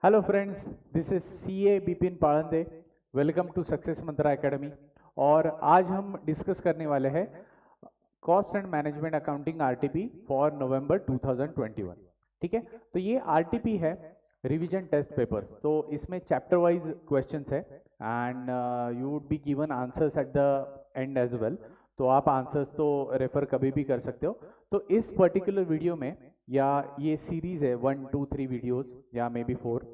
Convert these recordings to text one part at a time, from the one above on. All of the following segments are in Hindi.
Hello friends, this is CA Bipin Palande. Welcome to Success Mantra Academy. और आज हम डिस्कस करने वाले हैं cost and management accounting RTP for November 2021। ठीक है, तो ये आरटीपी है रिवीजन टेस्ट पेपर्स। तो इसमें चैप्टर वाइज क्वेश्चंस है and you would be given answers at the end as well. तो आप आंसर्स तो रेफर कभी भी कर सकते हो। तो इस पर्टिकुलर वीडियो में, या ये सीरीज है 1 2 3 वीडियोस या मे बी 4,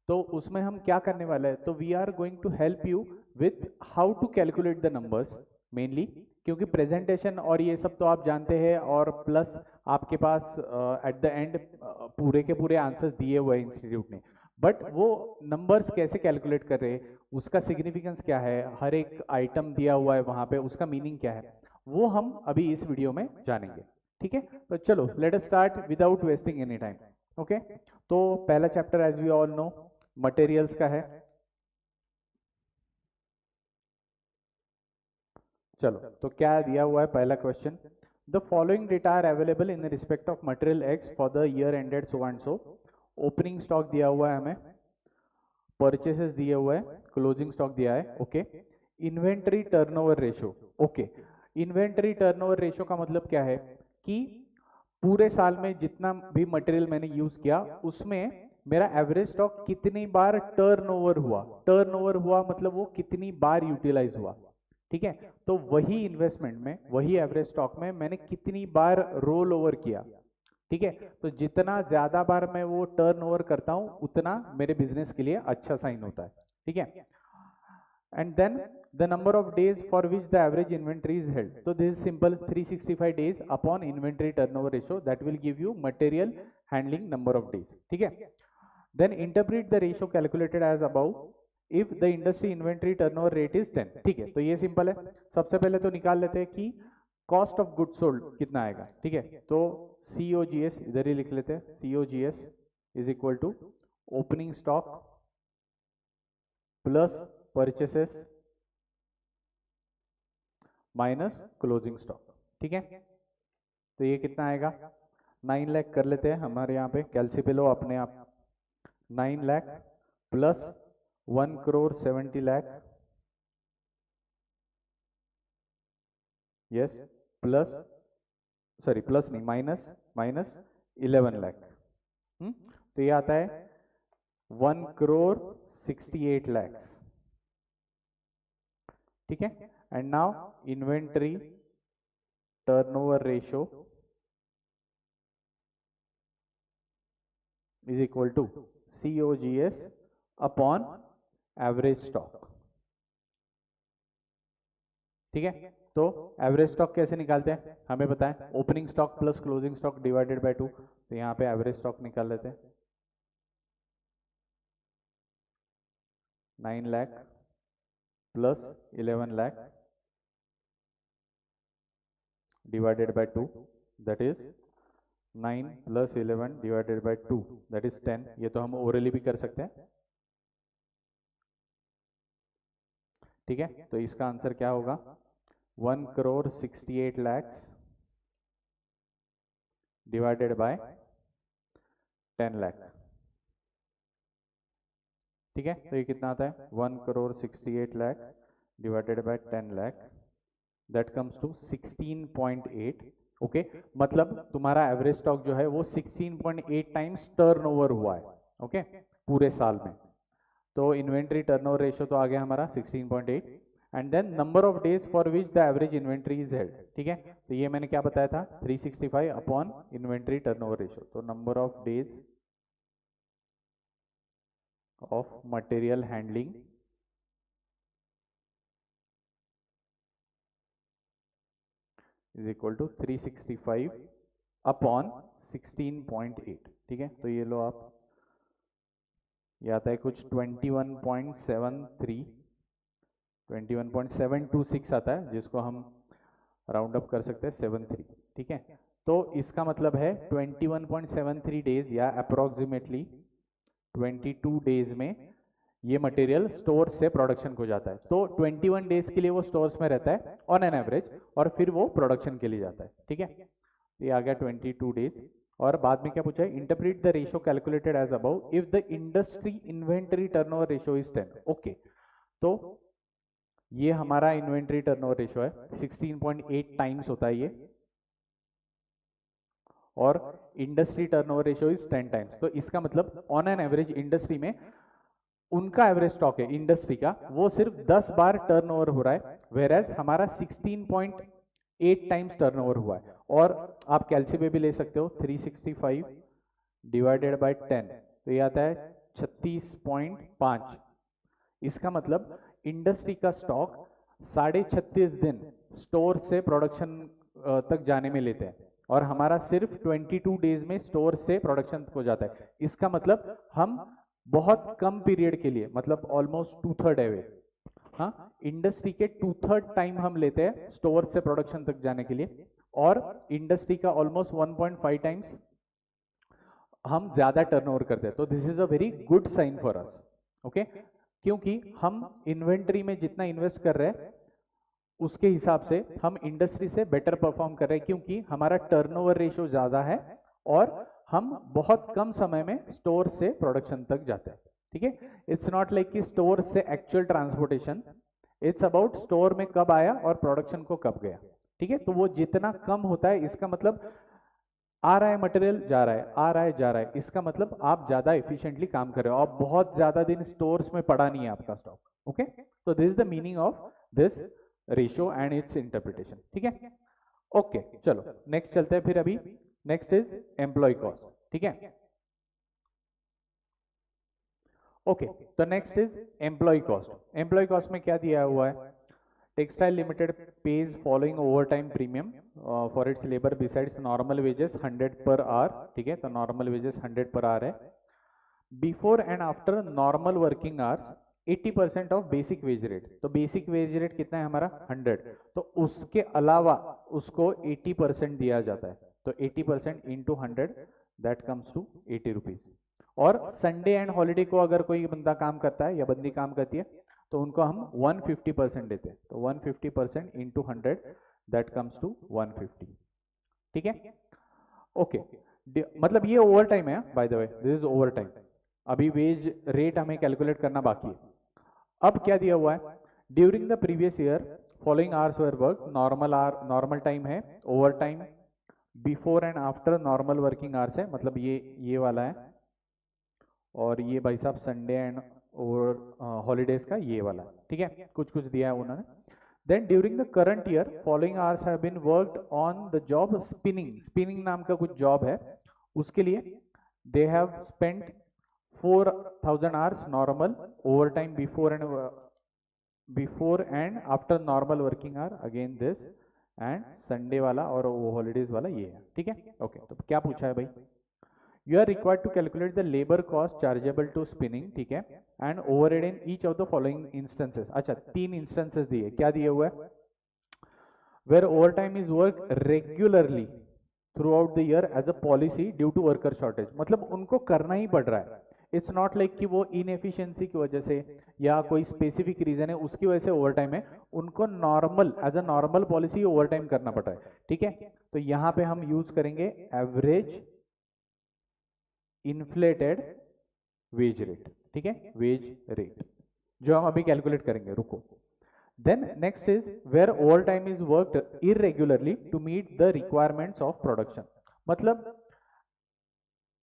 तो उसमें हम क्या करने वाले हैं, तो we are going to help you with how to calculate the numbers mainly, क्योंकि प्रेजेंटेशन और ये सब तो आप जानते हैं, और प्लस आपके पास एट द एंड पूरे के पूरे आंसर्स दिए हुए हैं इंस्टीट्यूट ने, बट वो नंबर्स कैसे कैलकुलेट कर रहे हैं, उसका सिग्निफिकेंस क्या है, हर एक आइटम दिया हुआ है वहां पे, उसका मीनिंग क्या है, वो हम अभी इस वीडियो में जानेंगे। ठीक है, तो चलो let us start without wasting any time. Okay, तो पहला chapter as we all know materials का है। चलो, तो क्या दिया हुआ है पहला question, the following data are available in respect of material X for the year ended so and so. Opening stock दिया हुआ है हमें, परचेसेस दिए हुए हैं, क्लोजिंग स्टॉक दिया है। Okay, inventory turnover ratio. Okay, inventory turnover ratio का मतलब क्या है कि पूरे साल में जितना भी मटेरियल मैंने यूज किया उसमें मेरा एवरेज स्टॉक कितनी बार टर्नओवर हुआ। टर्नओवर हुआ मतलब वो कितनी बार यूटिलाइज हुआ। ठीक है, तो वही इन्वेस्टमेंट में, वही एवरेज स्टॉक में मैंने कितनी बार रोल ओवर किया। ठीक है, तो जितना ज्यादा बार मैं वो टर्न ओवर करता हूं उतना मेरे बिजनेस के लिए अच्छा साइन होता है। ठीक है, and then the number of days for which the average inventory is held. So this is simple, 365 days upon inventory turnover ratio, that will give you material handling number of days. ठीक है, then interpret the ratio calculated as above if the industry inventory turnover rate is 10. ठीक है, तो ये सिंपल है। सबसे पहले तो निकाल लेते हैं कि कॉस्ट ऑफ गुड सोल्ड कितना आएगा। ठीक है, तो COGS इधर ही लिख लेते हैं, COGS is equal to opening stock plus purchases minus closing stock. ठीक है, तो ये कितना आएगा, 9 लाख कर लेते हैं, हमारे यहाँ पे कैलसी पे लो अपने आप। 9 lakh plus 1 crore 70 lakh, yes, plus, sorry plus नहीं, माइनस, माइनस 11 लाख। तो ये आता है 1 करोड़ 68 लाख। ठीक है, and now inventory turnover ratio is equal to COGS upon average stock. ठीक है, तो एवरेज स्टॉक कैसे निकालते हैं हमें पता है, opening stock plus closing stock divided by 2। तो यहाँ पे एवरेज स्टॉक निकाल लेते हैं, 9 lakh plus 11 lakh divided bye 2, that is 9 plus 11 divided by 2, that is 10। ये तो हम ओरली भी कर सकते हैं। ठीक है, तो इसका आंसर क्या होगा, 1 करोड़ 68 लाख डिवाइडेड बाय 10 लाख। ठीक है, तो ये कितना आता है, 1 crore 68 lakh divided by 10 lakh, that comes to 16.8। Okay, मतलब तुम्हारा एवरेज स्टॉक जो है वो 16.8 टाइम्स टर्नओवर हुआ है। ओके, पूरे साल में। तो इन्वेंट्री टर्नओवर रेशियो तो आ गया हमारा 16.8, and then number of days for which the average inventory is held. ठीक है, तो ये मैंने क्या बताया था, 365 अपॉन इन्वेंट्री टर्नओवर रेशियो, तो number of days of material handling is equal to 365 upon 16.8। ठीक है, तो ये लो आप, ये आता है कुछ 21.726 आता है, जिसको हम राउंड अप कर सकते हैं 73। ठीक है, तो इसका मतलब है 21.73 डेज या अप्रोक्सीमेटली 22 डेज में ये मटेरियल स्टोर से प्रोडक्शन को जाता है। तो 21 डेज के लिए वो स्टोर्स में रहता है ऑन एन एवरेज, और फिर वो प्रोडक्शन के लिए जाता है। ठीक है, ये आ गया 22 डेज और बाद में क्या पूछा है, interpret the ratio calculated as above if the industry inventory turnover ratio is 10। Okay, तो ये हमारा इन्वेंटरी टर्नओवर रेशियो है, 16.8 टाइम्स होता है ये, और industry turnover ratio is 10 times. तो इसका मतलब ऑन एन एवरेज इंडस्ट्री में उनका एवरेज स्टॉक है इंडस्ट्री का, वो सिर्फ 10 बार टर्नओवर हो रहा है, वेर एज हमारा 16.8 टाइम्स टर्नओवर हुआ है। और आप कैलसी में भी ले सकते हो, 365 डिवाइडेड बाय 10, तो ये आता है 36.5। इसका मतलब इंडस्ट्री का स्टॉक 36.5 दिन स्टोर से प्रोडक्शन तक जाने में लेते हैं, और हमारा सिर्फ 22 डेज में स्टोर से प्रोडक्शन हो जाता है। इसका मतलब हम बहुत कम पीरियड के लिए, मतलब ऑलमोस्ट 2/3 अवे, हाँ, इंडस्ट्री के 2/3 टाइम हम लेते हैं स्टोर से प्रोडक्शन तक जाने के लिए, और इंडस्ट्री का ऑलमोस्ट 1.5 टाइम्स हम ज्यादा टर्नओवर करते हैं। तो this is a very good sign for us, okay, क्योंकि हम इन्वेंट्री में जितना इन्वेस्ट कर रहे हैं उसके हिसाब से हम इंडस्ट्री से बेटर परफॉर्म कर रहे हैं, क्योंकि हमारा टर्नओवर रेशियो ज्यादा है और हम बहुत कम समय में स्टोर से प्रोडक्शन तक जाते हैं। ठीक है, इट्स नॉट लाइक कि स्टोर से actual transportation, it's about store में कब आया और प्रोडक्शन को कब गया। ठीक है, तो वो जितना कम होता है, इसका मतलब आ रहा है मटेरियल, जा रहा है, आ रहा है, जा रहा है, इसका मतलब आप ज्यादा एफिशिएंटली काम कर रहे हो, आप बहुत ज्यादा दिन स्टोर्स में पड़ा नहीं है आपका स्टॉक। ओके, तो this is the meaning of this ratio and it's interpretation. ठीक है, ओके, चलो नेक्स्ट चलते हैं फिर। अभी नेक्स्ट इज एम्प्लॉय कॉस्ट। ठीक है, ओके, तो next is employ cost. Employ cost में क्या दिया हुआ है, textile limited pays following overtime premium for its labor besides normal wages 100 per hour। ठीक है, तो नॉर्मल वेजेस 100 पर आवर है। Before and after normal working hours 80% of basic wage rate. तो बेसिक वेज रेट कितना है हमारा 100, तो उसके अलावा उसको 80% दिया जाता है, तो 80% into 100 that comes to 80 rupees. और संडे एंड हॉलीडे को अगर कोई बंदा काम करता है या बंदी काम करती है तो उनको हम 150% देते हैं, तो 150% इंटू 100 दैट कम्स टू 150। ठीक है, ओके, मतलब ये ओवर टाइम है, by the way this is over time. अभी वेज रेट हमें कैलकुलेट करना बाकी है। अब क्या दिया हुआ है, during the previous year following hours were work, normal time है, over time, before and after normal working hours है, मतलब ये वाला है, और ये भाई साहब संडे एंड और हॉलीडेज का ये वाला। ठीक है, कुछ कुछ दिया है उन्होंने। Then during the current year following hours have been worked on the job spinning. Spinning नाम का कुछ जॉब है, उसके लिए they have spent 4000 hours normal over time before and after normal working hour, again this, and Sunday वाला और हॉलीडेज वाला ये है। ठीक है, ओके, तो क्या पूछा है भाई, you are required to calculate the labor cost chargeable to spinning, ठीक है, and overhead in each of the following instances। अच्छा, 3 instances दिए, क्या दिए हुआ है, where overtime is worked regularly throughout the year as a policy due to worker shortage। मतलब उनको करना ही पड़ रहा है, इट्स नॉट लाइक कि वो इनएफिशिएंसी की वजह से या कोई स्पेसिफिक रीजन है उसकी वजह से ओवर टाइम है, उनको normal as a normal policy overtime करना पड़ रहा है। ठीक है, तो यहाँ पे हम यूज करेंगे एवरेज इन्फ्लेटेड वेज रेट। ठीक है, वेज रेट जो हम अभी कैलकुलेट करेंगे, रुको। Then next is where over time is worked irregularly to meet the requirements of production. मतलब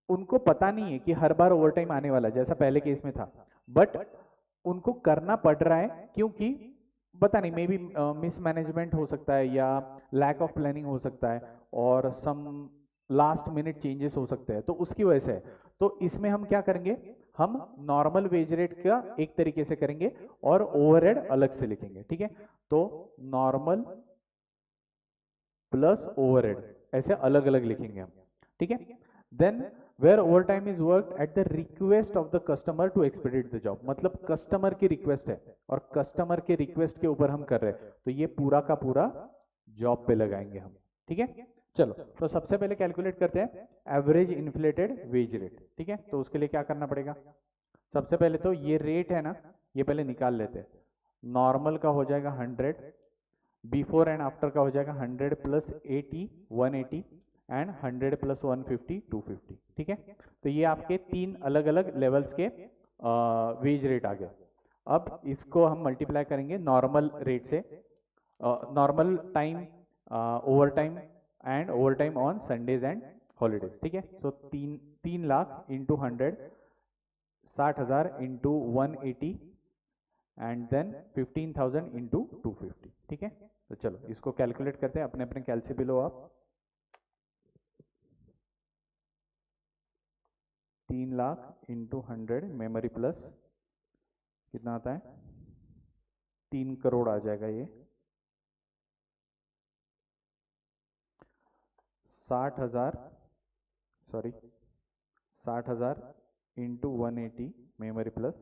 उनको पता नहीं है कि हर बार ओवर टाइम आने वाला है, जैसा पहले केस में था, बट उनको करना पड़ रहा है क्योंकि पता नहीं, मे बी मिसमैनेजमेंट हो सकता है या लैक ऑफ प्लानिंग हो सकता है और सम लास्ट मिनट चेंजेस हो सकते हैं, तो उसकी वजह से। तो इसमें हम क्या करेंगे, हम नॉर्मल वेज रेट का एक तरीके से करेंगे और ओवरहेड अलग से लिखेंगे। ठीक है, तो नॉर्मल प्लस ओवरहेड ऐसे अलग अलग लिखेंगे हम। ठीक है, then where over time is work at the request of the customer to expedite the job. मतलब कस्टमर की रिक्वेस्ट है और कस्टमर के रिक्वेस्ट के ऊपर हम कर रहे हैं, तो ये पूरा का पूरा जॉब पे लगाएंगे हम। ठीक है, चलो, तो सबसे पहले कैलकुलेट करते हैं एवरेज इन्फ्लेटेड वेज रेट। ठीक है, तो उसके लिए क्या करना पड़ेगा, सबसे पहले तो ये रेट है ना, ये पहले निकाल लेते हैं। नॉर्मल का हो जाएगा 100, बिफोर एंड आफ्टर का हो जाएगा 100 प्लस 80 180, एंड 100 प्लस 150 250। ठीक है, तो ये आपके तीन अलग अलग लेवल्स के वेज रेट आ गए। अब इसको हम मल्टीप्लाई करेंगे नॉर्मल रेट से, normal time, overtime and overtime on Sundays and holidays. ठीक है, तो 3 lakh into 100, 60,000 into 180 and then 15,000 into 250। ठीक है, तो चलो इसको कैलकुलेट करते हैं, अपने अपने कैलसी पे लो आप। 3 लाख इंटू 100 मेमोरी प्लस कितना आता है, 3 करोड़ आ जाएगा ये। 60,000, सॉरी 60,000 इंटू 180 मेमोरी प्लस,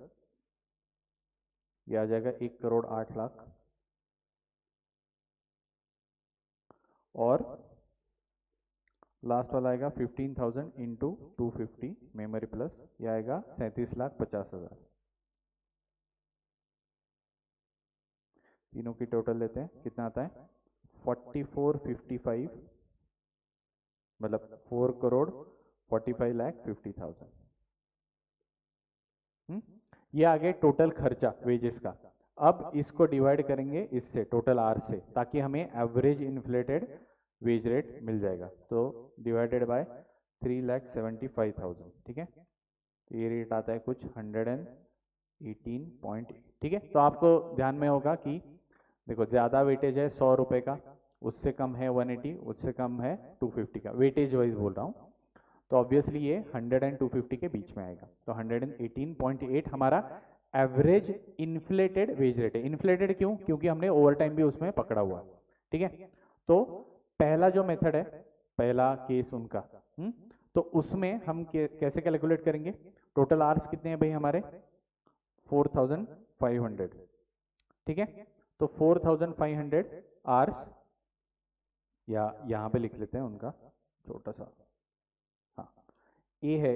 ये आ जाएगा 1,08,00,000। और लास्ट वाला आएगा 15,000 इंटू 250 मेमोरी प्लस, ये आएगा 37,50,000। तीनों की टोटल लेते हैं, कितना आता है 4455, मतलब 4,45,50,000। ये आ गए टोटल खर्चा वेजेस का। अब इसको डिवाइड करेंगे इससे टोटल आर से, ताकि हमें एवरेज इन्फ्लेटेड वेज रेट मिल जाएगा। तो डिवाइडेड बाय 3,75,000। ठीक है, तो ये रेट आता है कुछ 118.8। ठीक है, तो आपको ध्यान में होगा कि देखो ज़्यादा वेटेज है 100 रुपये का, उससे कम है 180, उससे कम है 250 का, वेटेज वाइज बोल रहा हूँ। तो ऑब्वियसली ये 100 एंड 250 के बीच में आएगा। तो 118.8 हमारा एवरेज इन्फ्लेटेड वेज रेट है। इन्फ्लेटेड क्यों? क्योंकि हमने ओवर टाइम भी उसमें पकड़ा हुआ है। ठीक है, तो पहला जो मेथड है, पहला केस उनका, तो उसमें हम कैसे कैलकुलेट करेंगे? टोटल आवर्स कितने हैं भाई हमारे? 4,500। ठीक है, तो 4,500 आवर्स, या यहाँ पे लिख लेते हैं उनका छोटा सा, हाँ ए है,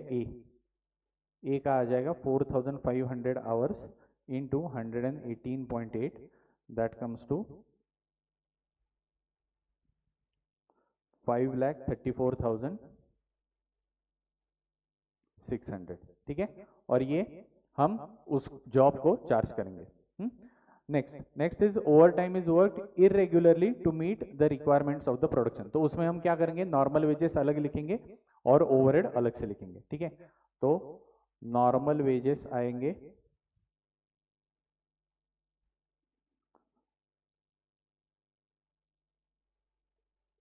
ए का आ जाएगा 4,500 hours into 118.8, that comes to 5,34,600। ठीक है, और ये हम उस जॉब को चार्ज करेंगे। Next is over time is worked irregularly to meet the requirements of the production. तो उसमें हम क्या करेंगे, नॉर्मल वेजेस अलग लिखेंगे और ओवरहेड अलग से लिखेंगे। ठीक है, तो नॉर्मल वेजेस आएंगे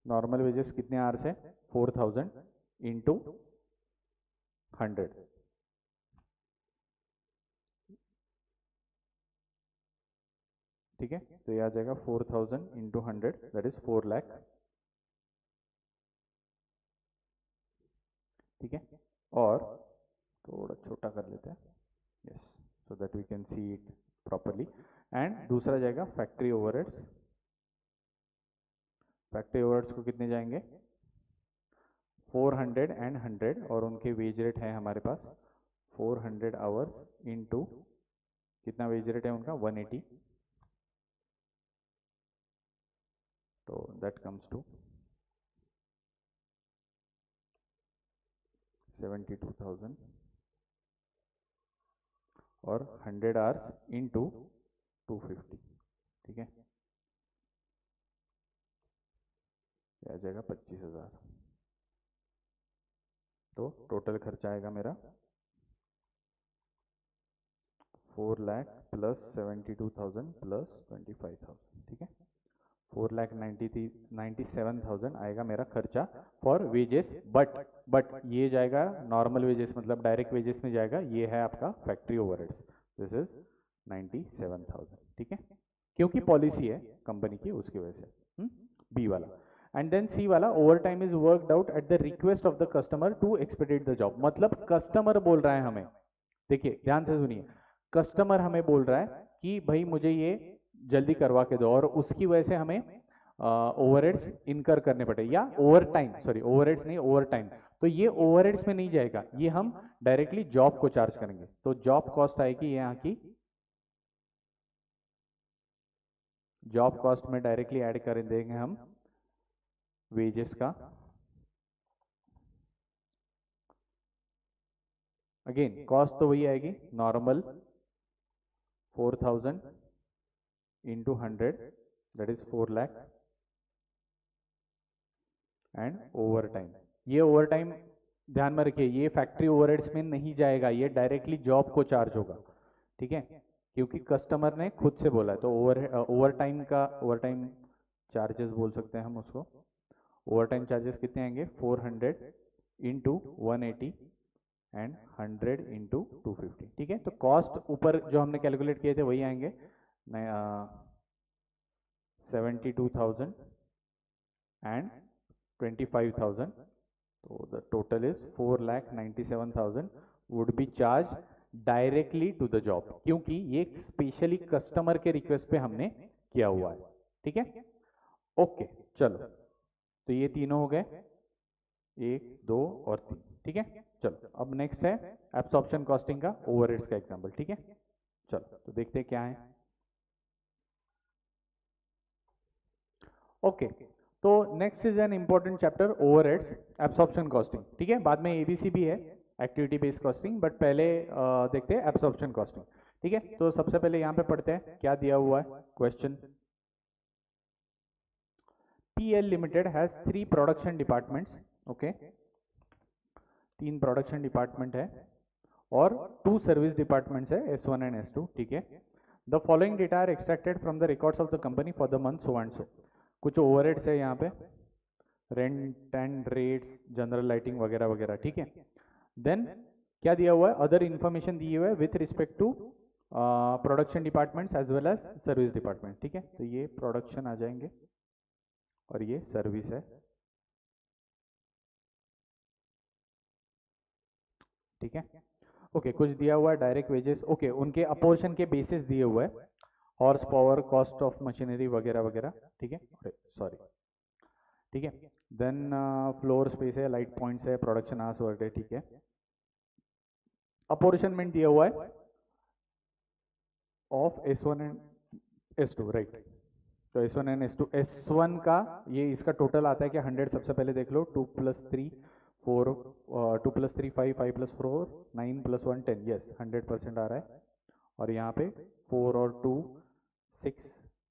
नॉर्मल वेजेस कितने आवर्स है? 4,000 इंटू 100। ठीक है, तो ये आ जाएगा 4,000 इंटू 100, दैट इज 4 लाख। ठीक है, और थोड़ा छोटा कर लेते हैं, yes, so that we can see it properly. And दूसरा जाएगा फैक्ट्री ओवरहेड्स। फैक्ट्री ओवरहेड्स को कितने जाएंगे? 400 एंड 100, और उनके वेज रेट है हमारे पास 400 आवर्स इंटू कितना वेज रेट है उनका? 180, तो दैट कम्स टू 72,000, और 100 आवर्स इंटू 250। ठीक है, आ जाएगा 25,000। तो टोटल खर्चा आएगा मेरा 4 लाख प्लस 72,000 प्लस 25,000। ठीक है, 4,97,000 आएगा मेरा खर्चा फॉर वेजेस। बट ये जाएगा नॉर्मल वेजेस, मतलब डायरेक्ट वेजेस में जाएगा। ये है आपका फैक्ट्री ओवरहेड्स, दिस इज 97,000। ठीक है, क्योंकि पॉलिसी है कंपनी की, उसकी वजह से। बी वाला। एंड देन सी वाला, over time is worked out at the request of the customer to expedite the job. मतलब कस्टमर बोल रहा है हमें, देखिए ध्यान से सुनिए, कस्टमर हमें बोल रहा है कि भाई मुझे ये जल्दी करवा के दो, और उसकी वजह से हमें ओवरहेड्स इनकर करने पड़े, या ओवर टाइम, सॉरी ओवरहेड्स नहीं, ओवर टाइम। तो ये ओवरहेड्स में नहीं जाएगा, ये हम डायरेक्टली जॉब को चार्ज करेंगे। तो जॉब कॉस्ट आएगी यहाँ की, जॉब कॉस्ट में डायरेक्टली ऐड कर देंगे हम वेजेस का अगेन कॉस्ट तो वही आएगी normal 4000 into 100 that is 4 lakh and over time. ये ओवर टाइम ध्यान में रखिए, ये फैक्ट्री ओवरहेड्स में नहीं जाएगा, ये डायरेक्टली जॉब को चार्ज होगा, ठीक है, क्योंकि कस्टमर ने खुद से बोला है। तो ओवर टाइम चार्जेस बोल सकते हैं हम उसको। ओवर टाइम चार्जेस कितने आएंगे 400 इंटू 180 एंड 100 इंटू 250, ठीक है। तो कॉस्ट ऊपर जो हमने कैलकुलेट किए थे वही आएंगे 72,000 and 25,000, so the total is 4,97,000 would be charged directly to the job, क्योंकि ये स्पेशली कस्टमर के रिक्वेस्ट पे हमने किया हुआ है, ठीक है। ओके चलो, तो ये तीनों हो गए, 1 2 और 3, ठीक है। चलो अब नेक्स्ट है एब्सॉर्प्शन कॉस्टिंग का ओवरहेड्स का एग्जांपल, ठीक है। चलो तो देखते हैं क्या है। ओके तो next is an important chapter overheads absorption costing, ठीक है। बाद में एबीसी भी है एक्टिविटी बेस्ड कॉस्टिंग, बट पहले देखते हैं एब्सॉर्प्शन कॉस्टिंग, ठीक है। तो सबसे पहले यहाँ पे पढ़ते हैं क्या दिया हुआ है question. PL limited has 3 production departments, okay, 3 production department है और 2 सर्विस डिपार्टमेंट्स है S1 एंड S2, ठीक है। The following data are extracted from the records of the company for the month so and so. कुछ ओवरहेड्स है यहाँ पे, rent and rates, general lighting वगैरह वगैरह, ठीक है। देन क्या दिया हुआ है, अदर इंफॉर्मेशन दी हुआ है with respect to production departments as well as service department, ठीक है। तो ये प्रोडक्शन आ जाएंगे और ये सर्विस है, ठीक है। ओके कुछ दिया हुआ है डायरेक्ट वेजेस, ओके उनके अपोर्शन के बेसिस दिए हुए हैं, horse power, cost of machinery वगैरह वगैरह, ठीक है, सॉरी, ठीक है। देन फ्लोर स्पेस है, लाइट पॉइंट्स है, प्रोडक्शन आवर्स वगैरह, ठीक है। अपोर्शनमेंट दिया हुआ है of S1 and S2, right. तो S1 एंड S2, S1 का ये इसका टोटल आता है क्या 100, सबसे पहले देख लो, 2 + 3 4, 2 + 3 5, 5 + 4 9 + 1 10, यस 100% आ रहा है। और यहाँ पे 4 और 2 6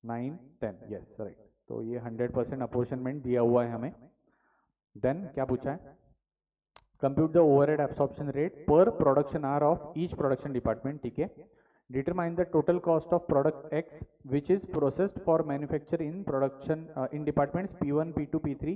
9 10, यस राइट। तो ये 100% अपोर्शनमेंट दिया हुआ है हमें। देन क्या पूछा है, compute the overhead absorption rate per production hour of each production department, ठीक है। Determine the total cost of product X which is processed for manufacture in production in departments P1 P2 P3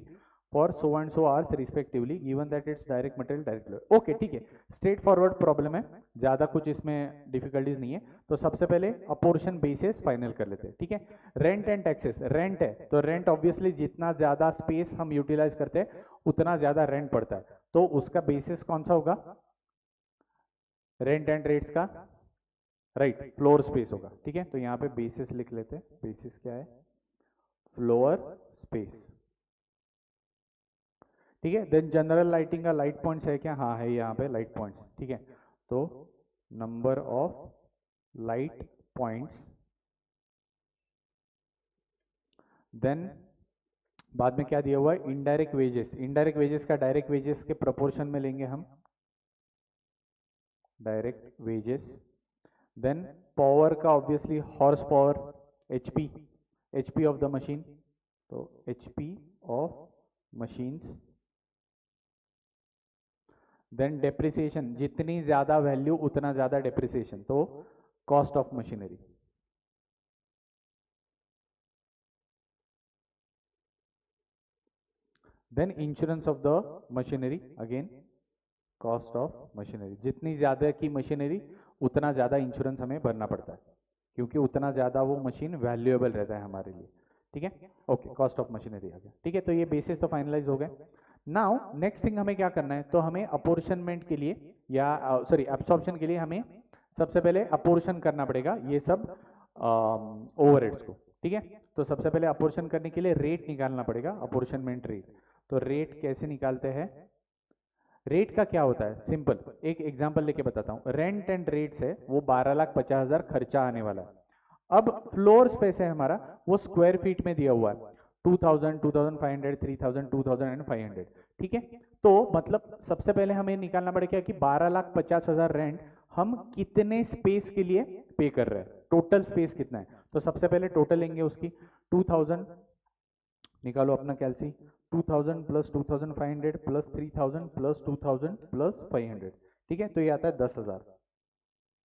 for so and so hours respectively given that it's direct material direct, okay ठीक है। स्ट्रेट फॉरवर्ड प्रॉब्लम है, ज्यादा कुछ इसमें डिफिकल्टीज नहीं है। तो सबसे पहले अपोर्शन बेसिस फाइनल कर लेते हैं, ठीक है। रेंट एंड टैक्सेस, रेंट है तो रेंट ऑब्वियसली जितना ज्यादा स्पेस हम यूटिलाइज करते हैं उतना ज्यादा रेंट पड़ता है, तो उसका बेसिस कौन सा होगा, रेंट एंड रेट्स का, राइट, फ्लोर स्पेस होगा, ठीक है। तो यहाँ पे बेसिस लिख लेते हैं, बेसिस क्या है, फ्लोर स्पेस, ठीक है। देन जनरल लाइटिंग का लाइट पॉइंट्स है क्या, हाँ है यहाँ पे लाइट पॉइंट्स, ठीक है। तो number of light points, then बाद में क्या दिया हुआ है, इनडायरेक्ट वेजेस, इनडायरेक्ट वेजेस का डायरेक्ट वेजेस के प्रोपोर्शन में लेंगे हम, डायरेक्ट वेजेस। देन पावर का obviously horse power, HP, HP of the machine, तो HP of machines. Then depreciation, जितनी ज्यादा वैल्यू उतना ज्यादा डेप्रिसिएशन, तो cost of machinery. Then insurance of the machinery, again cost of machinery, जितनी ज्यादा की मशीनरी उतना ज्यादा इंश्योरेंस हमें भरना पड़ता है, क्योंकि उतना ज्यादा वो मशीन वैल्यूएबल रहता है हमारे लिए, ठीक है। ओके कॉस्ट ऑफ मशीनरी आ गया, ठीक है। तो ये बेसिस तो फाइनलाइज हो गए। नाउ नेक्स्ट थिंग हमें क्या करना है, तो हमें अपोर्शनमेंट के लिए या सॉरी एब्सॉर्प्शन के लिए हमें सबसे पहले अपोर्शन करना पड़ेगा ये सब ओवरहेड्स को, ठीक है। तो सबसे पहले अपोर्शन करने के लिए रेट निकालना पड़ेगा, अपोर्शनमेंट रेट। तो रेट कैसे निकालते हैं, रेट का क्या होता है, सिंपल एक एग्जांपल लेके बताता हूँ। रेंट एंड रेट्स है वो 12,50,000 खर्चा आने वाला है। अब फ्लोर स्पेस है हमारा वो स्क्वायर फीट में दिया हुआ है, 2000, 2500, 3000, 2500, ठीक है। तो मतलब सबसे पहले हमें निकालना पड़ेगा कि 12,50,000 रेंट हम कितने स्पेस के लिए पे कर रहे हैं, टोटल स्पेस कितना है। तो सबसे पहले टोटल लेंगे उसकी 2000, निकालो अपना कैलसी, 2000 प्लस 2500 प्लस 3000 प्लस 2000 प्लस 500, ठीक है। तो ये आता है 10,000,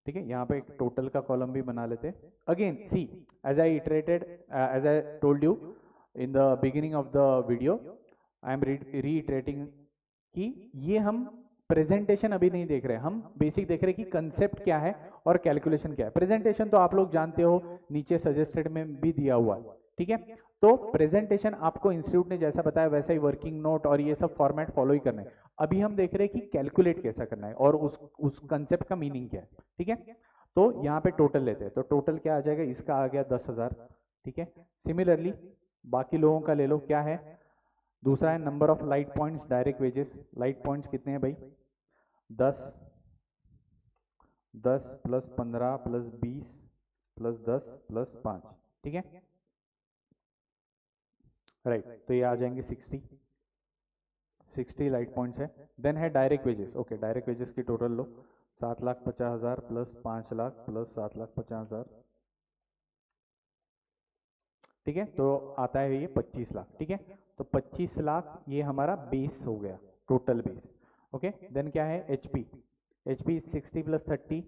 ठीक है। यहाँ पे एक टोटल का कॉलम भी बना लेते हैं। Again see, as I iterated, as I told you in the beginning of the video, I am reiterating कि ये हम प्रेजेंटेशन अभी नहीं देख रहे, हम बेसिक देख रहे कि कंसेप्ट क्या है और कैलकुलेशन क्या है। प्रेजेंटेशन तो आप लोग जानते हो, नीचे सजेस्टेड में भी दिया हुआ है, ठीक है। तो प्रेजेंटेशन आपको इंस्टीट्यूट ने जैसा बताया वैसा ही वर्किंग नोट और ये सब फॉर्मेट फॉलो ही करना है। अभी हम देख रहे हैं कि कैलकुलेट कैसा करना है और उस कंसेप्ट का मीनिंग क्या है, ठीक है। तो यहाँ पे टोटल लेते हैं, तो टोटल क्या आ जाएगा, इसका आ गया 10,000, ठीक है। सिमिलरली बाकी लोगों का ले लो, क्या है दूसरा है number of light points direct wages. Light points कितने हैं भाई, 10, 10 प्लस 15 प्लस 20 प्लस 10 प्लस 5, ठीक है, राइट। तो ये आ जाएंगे 60 लाइट पॉइंट्स है। देन है direct wages, okay. Direct wages की टोटल लो, 7,50,000 प्लस 5 लाख प्लस 7,50,000, ठीक है। तो आता है ये 25 लाख, ठीक है। तो 25 लाख ये हमारा बेस हो गया, टोटल बेस, ओके। देन क्या है HP, HP 60 plus 30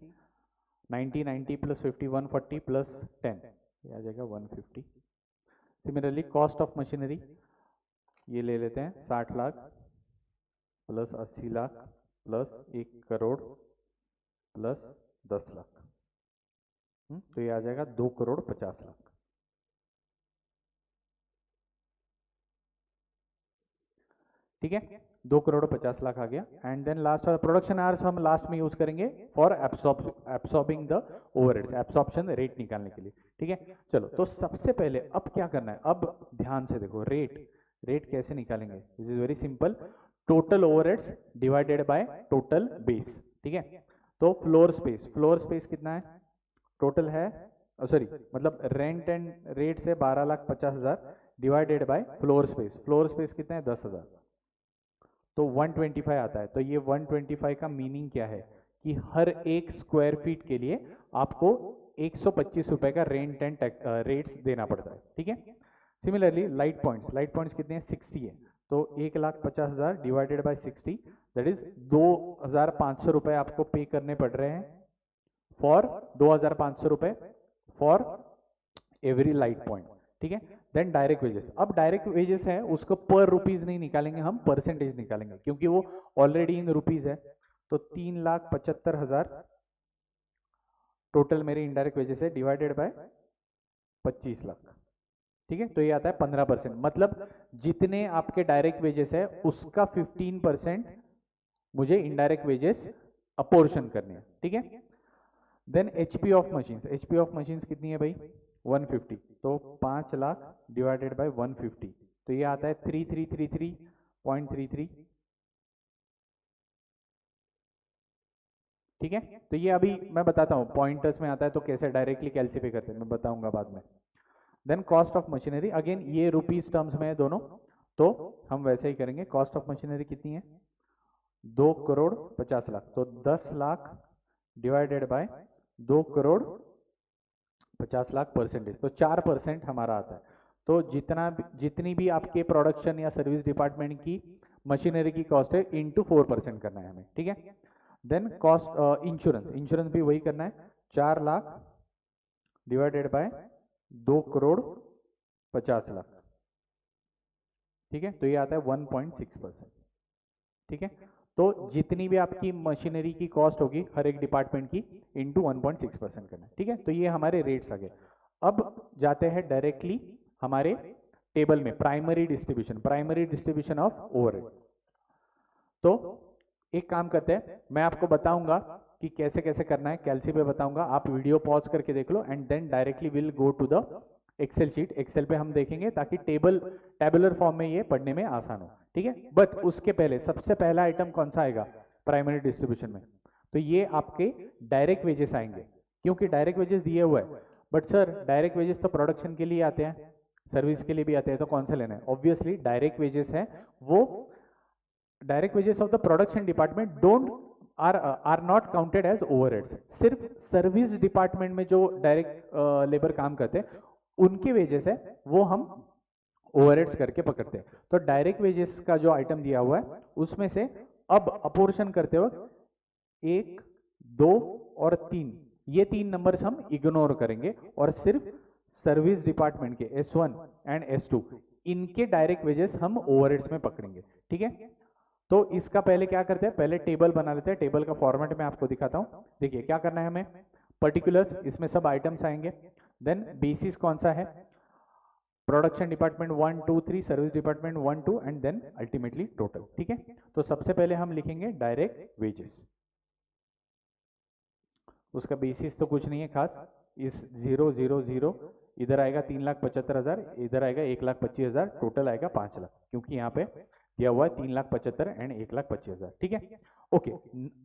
90, 90 plus 50 140 plus 10, ये आ जाएगा 150। सिमिलरली कॉस्ट ऑफ मशीनरी ये ले लेते हैं 60 lakh plus 80 lakh plus 1 crore plus 10 lakh, तो ये आ जाएगा 2 करोड़ 50 लाख, ठीक है। 2 करोड़ 50 लाख आ गया। एंड देन लास्ट वाला प्रोडक्शन आवर्स हम लास्ट में यूज करेंगे for absorbing the overheads, absorption rate निकालने के लिए, ठीक है। चलो तो सबसे पहले अब क्या करना है, अब ध्यान से देखो रेट, रेट कैसे निकालेंगे, this is very simple, total overheads divided by total base, ठीक है। तो फ्लोर स्पेस, फ्लोर स्पेस कितना है, टोटल है सॉरी मतलब रेंट एंड रेट से 12,50,000 divided by floor space, floor space कितना है 10,000, तो 125 आता है। तो ये 125 का मीनिंग क्या है कि हर एक स्क्वायर फीट के लिए आपको 125 रुपए का रेंट एंड रेट्स देना पड़ता है, ठीक है। Similarly light points, light points कितने हैं 60 है, तो 1,50,000 डिवाइडेड बाय 60, दैट इज 2,500 रुपए आपको पे करने पड़ रहे हैं फॉर 2,500 रुपए फॉर एवरी लाइट पॉइंट, ठीक है। देन डायरेक्ट वेजेस, अब डायरेक्ट वेजेस है उसको पर रुपीज नहीं निकालेंगे, हम परसेंटेज निकालेंगे क्योंकि वो ऑलरेडी इन रुपीज है। तो 3,75,000 टोटल मेरे इनडायरेक्ट वेजेस है डिवाइडेड बाय 25 लाख, ठीक है। तो ये आता है 15%, मतलब जितने आपके डायरेक्ट वेजेस है उसका 15% मुझे इनडायरेक्ट वेजेस अपोर्शन करने हैं, ठीक है। Then HP of machines, HP of machines कितनी है भाई 150, तो 5 लाख डिवाइडेड बाय 150, तो ये आता है 3333.33, ठीक है। तो ये अभी मैं बताता हूँ पॉइंटर्स में आता है तो कैसे डायरेक्टली कैलसिफाई करते हैं मैं बताऊंगा बाद में। Then cost of machinery, again ये रुपीज टर्म्स में है दोनों, तो हम वैसे ही करेंगे। कॉस्ट ऑफ मशीनरी कितनी है 2 करोड़ 50 लाख, तो 10 lakh divided bye 2 crore 50 lakh percentage, तो 4% हमारा आता है। तो जितनी भी आपके प्रोडक्शन या सर्विस डिपार्टमेंट की मशीनरी की कॉस्ट है इंटू 4% करना है हमें, ठीक है। देन कॉस्ट इंश्योरेंस, इंश्योरेंस भी वही करना है 4 लाख डिवाइडेड बाय 2 करोड़ 50 लाख, ठीक है। तो ये आता है 1.6%, ठीक है। तो जितनी भी आपकी मशीनरी की कॉस्ट होगी हर एक डिपार्टमेंट की इंटू 1.6% करना है, ठीक है। तो ये हमारे रेट्स आ गए। अब जाते हैं डायरेक्टली हमारे टेबल में, primary distribution, primary distribution of overhead. तो एक काम करते हैं, मैं आपको बताऊंगा कि कैसे कैसे करना है, कैलसी पे बताऊंगा, आप वीडियो पॉज करके देख लो and then directly will go to the excel sheet, excel पे हम देखेंगे ताकि टेबुलर फॉर्म में ये पढ़ने में आसान हो, ठीक है। बट उसके पहले सबसे पहला आइटम कौन सा आएगा प्राइमरी डिस्ट्रीब्यूशन में, तो ये आपके डायरेक्ट वेजेस आएंगे, क्योंकि डायरेक्ट वेजेस दिए हुए हैं। बट सर डायरेक्ट वेजेस तो प्रोडक्शन के लिए आते हैं, सर्विस के लिए भी आते हैं, तो कौन सा लेना है? ऑब्वियसली डायरेक्ट वेजेस है वो, direct wages of the production department don't are not counted as overheads. सिर्फ सर्विस डिपार्टमेंट में जो डायरेक्ट लेबर काम करते हैं उनके वेजेस है वो हम ओवरहेड्स करके पकड़ते हैं। तो डायरेक्ट वेजेस का जो आइटम दिया हुआ है उसमें से अब अपोर्शन करते वक्त 1, 2 और 3 ये 3 नंबर्स हम इग्नोर करेंगे और सिर्फ सर्विस डिपार्टमेंट के S1 एंड S2 इनके डायरेक्ट वेजेस हम ओवरहेड्स में पकड़ेंगे। ठीक है, तो इसका पहले क्या करते हैं, पहले टेबल बना लेते हैं। टेबल का फॉर्मेट मैं आपको दिखाता हूं। देखिए क्या करना है हमें, पर्टिकुलर्स, इसमें सब आइटम्स आएंगे, देन बेसिस कौन सा है, production department 1 2 3, service department 1 2 and then ultimately total. ठीक है, तो सबसे पहले हम लिखेंगे डायरेक्ट वेजेस। उसका बेसिस तो कुछ नहीं है खास, इस 0 0 0 इधर आएगा 3,75,000, इधर आएगा 1,25,000, टोटल आएगा 5 लाख, क्योंकि यहाँ पे दिया हुआ है 3,75,000 एंड 1,25,000। ठीक है, ओके।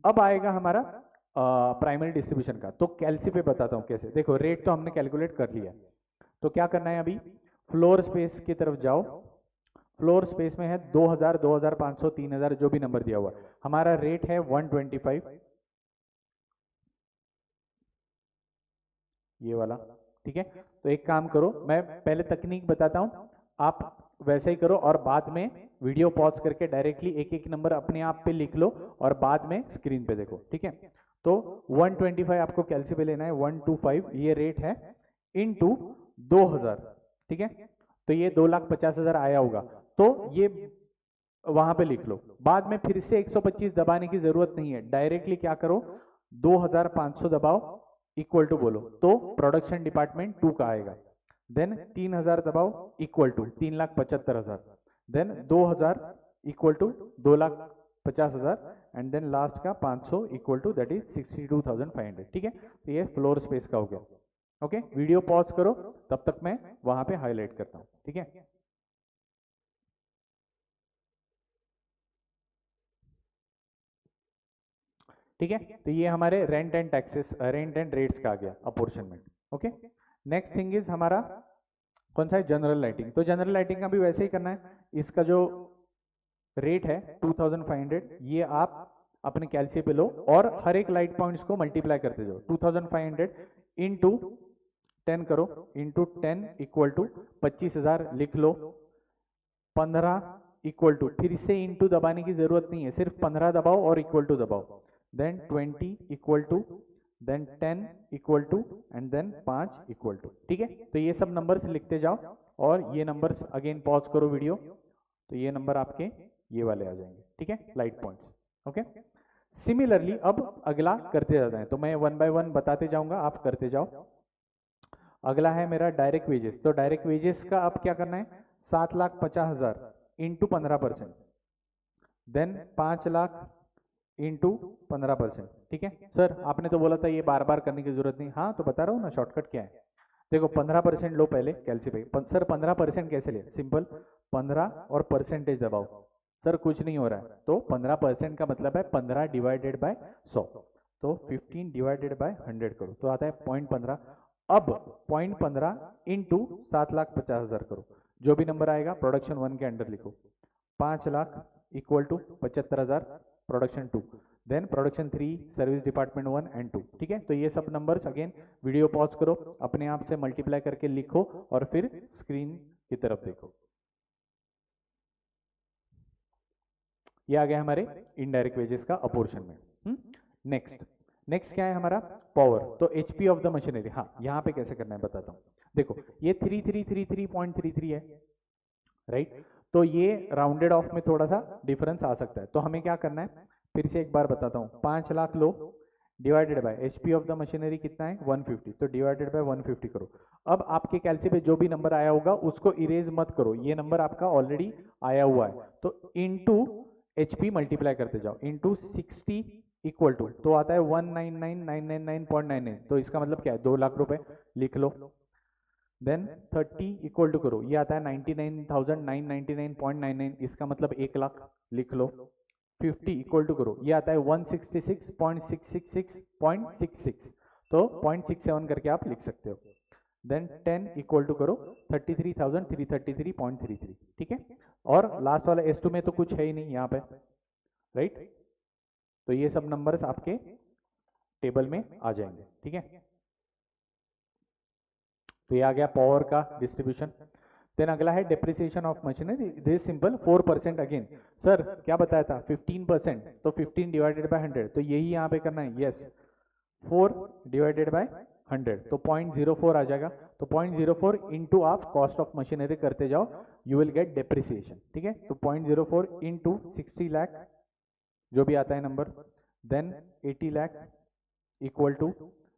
अब आएगा हमारा प्राइमरी डिस्ट्रीब्यूशन का। तो कैलसी पे बताता हूँ कैसे। देखो रेट तो हमने कैलकुलेट कर लिया, तो क्या करना है, अभी फ्लोर स्पेस की तरफ जाओ। फ्लोर स्पेस में है 2,000, 2,500, 3,000 जो भी नंबर दिया हुआ, हमारा रेट है 125, ये वाला। ठीक है, तो एक काम करो, मैं पहले तकनीक बताता हूं, आप वैसे ही करो और बाद में वीडियो पॉज करके डायरेक्टली एक एक नंबर अपने आप पे लिख लो और बाद में स्क्रीन पे देखो। ठीक है, तो 125 आपको कैलसी पे लेना है, 125 ये रेट है इनटू 2,000। ठीक है, तो ये 2,50,000 आया होगा, तो ये वहां पे लिख लो। बाद में फिर से 125 दबाने की जरूरत नहीं है, डायरेक्टली क्या करो, 2,500 दबाओ, इक्वल टू बोलो, तो प्रोडक्शन डिपार्टमेंट 2 का आएगा। देन 3,000 दबाओ, equal to 3,75,000, then 2,000 equal to 2,50,000 and then last का 500 इक्वल टू दैट इज 62,500। ठीक है, तो ये फ्लोर स्पेस का हो गया। ओके, वीडियो पॉज करो, तब तक मैं वहां पे हाईलाइट करता हूं। ठीक है, ठीक है, तो ये हमारे rent and taxes, rent and rates का आ गया apportionment. Okay, next thing is हमारा कौन सा है, जनरल लाइटिंग। तो जनरल लाइटिंग का भी वैसे ही करना है। इसका जो रेट है 2,500, ये आप अपने कैलसी पे लो और हर एक लाइट पॉइंट्स को मल्टीप्लाई करते जाओ। 2,500 इंटू 10 करो, इंटू 10 इक्वल टू 25,000 लिख लो। 15 इक्वल टू, फिर से इंटू दबाने की जरूरत नहीं है, सिर्फ 15 दबाओ और इक्वल टू दबाओ। Then 20 equal to, then 10 equal to and then 5 equal to. ठीक है, तो ये सब नंबर्स लिखते जाओ और ये नंबर्स अगेन पॉज करो वीडियो, तो ये नंबर आपके ये वाले आ जाएंगे। ठीक है, लाइट पॉइंट्स। ओके, सिमिलरली अब अगला करते जाते हैं, तो मैं 1 बाय 1 बताते जाऊंगा, आप करते जाओ। अगला है मेरा डायरेक्ट वेजेस। तो डायरेक्ट वेजेस का अब क्या करना है, 7,50,000 इंटू 15%, देन 5 लाख इंटू 15%। ठीक है सर, आपने तो बोला था ये बार बार करने की जरूरत नहीं। हाँ, तो बता रहा हूँ ना शॉर्टकट क्या है। देखो 15% लो पहले कैलसी पे। सर 15% कैसे ले, सिंपल 15 और परसेंटेज दबाओ। सर कुछ नहीं हो रहा है, तो 15% का मतलब है 15 डिवाइडेड बाय 100, तो 15 डिवाइडेड बाय 100 करो, तो आता है 0.15। अब 0.15 इंटू 7,50,000 करो, जो भी नंबर आएगा प्रोडक्शन 1 के अंडर लिखो। 5 lakh equal to 75,000 production 2, then production 3 service department 1 and 2। ठीक है, तो ये सब नंबर्स अगेन वीडियो पॉज करो, अपने आप से मल्टीप्लाई करके लिखो और फिर स्क्रीन की तरफ देखो। ये आ गया हमारे इनडायरेक्ट वेजेस का अपोर्शनमेंट। नेक्स्ट क्या है हमारा, पावर। तो एचपी ऑफ द मशीनरी। हाँ, यहाँ पे कैसे करना है बताता हूँ। देखो ये 3333.33 है, राइट। तो ये राउंडेड ऑफ में थोड़ा सा डिफरेंस आ सकता है, तो हमें क्या करना है, फिर से एक बार बताता हूँ। 5 लाख लो, divided by HP of the machinery कितना है 150, तो डिवाइडेड बाय 150 करो। अब आपके कैलसी पे जो भी नंबर आया होगा उसको इरेज मत करो, ये नंबर आपका ऑलरेडी आया हुआ है, तो इनटू एचपी मल्टीप्लाई करते जाओ, इनटू 60 इक्वल टू, तो आता है 199,999.99, तो इसका मतलब क्या है 2 लाख रुपए लिख लो। देन 30 इक्वल टू करो, ये आता है 99,999.99, इसका मतलब 1 लाख लिख लो। 50 इक्वल टू करो, ये आता है 166.666.66, तो 0.67 करके आप लिख सकते हो। देन 10 इक्वल टू करो 33,333.33, ठीक है। और लास्ट वाला S2 में तो कुछ है ही नहीं यहाँ पे, राइट। तो ये सब नंबर्स आपके टेबल में आ जाएंगे, ठीक है। तो ये आ गया पावर का डिस्ट्रीब्यूशन। देन अगला है depreciation of machinery, this simple 4% again. Sir क्या बताया था 15%, तो 15 डिवाइडेड बाय 100, तो यही यहाँ पे करना है, यस 4 डिवाइडेड बाय 100, तो 0.04 आ जाएगा। तो 0.04 इंटू आप कॉस्ट ऑफ मशीनरी करते जाओ, यू विल गेट डेप्रिसिएशन, ठीक है। तो 0.04 इंटू 60 लाख जो भी आता है number, then 80 lakh equal to,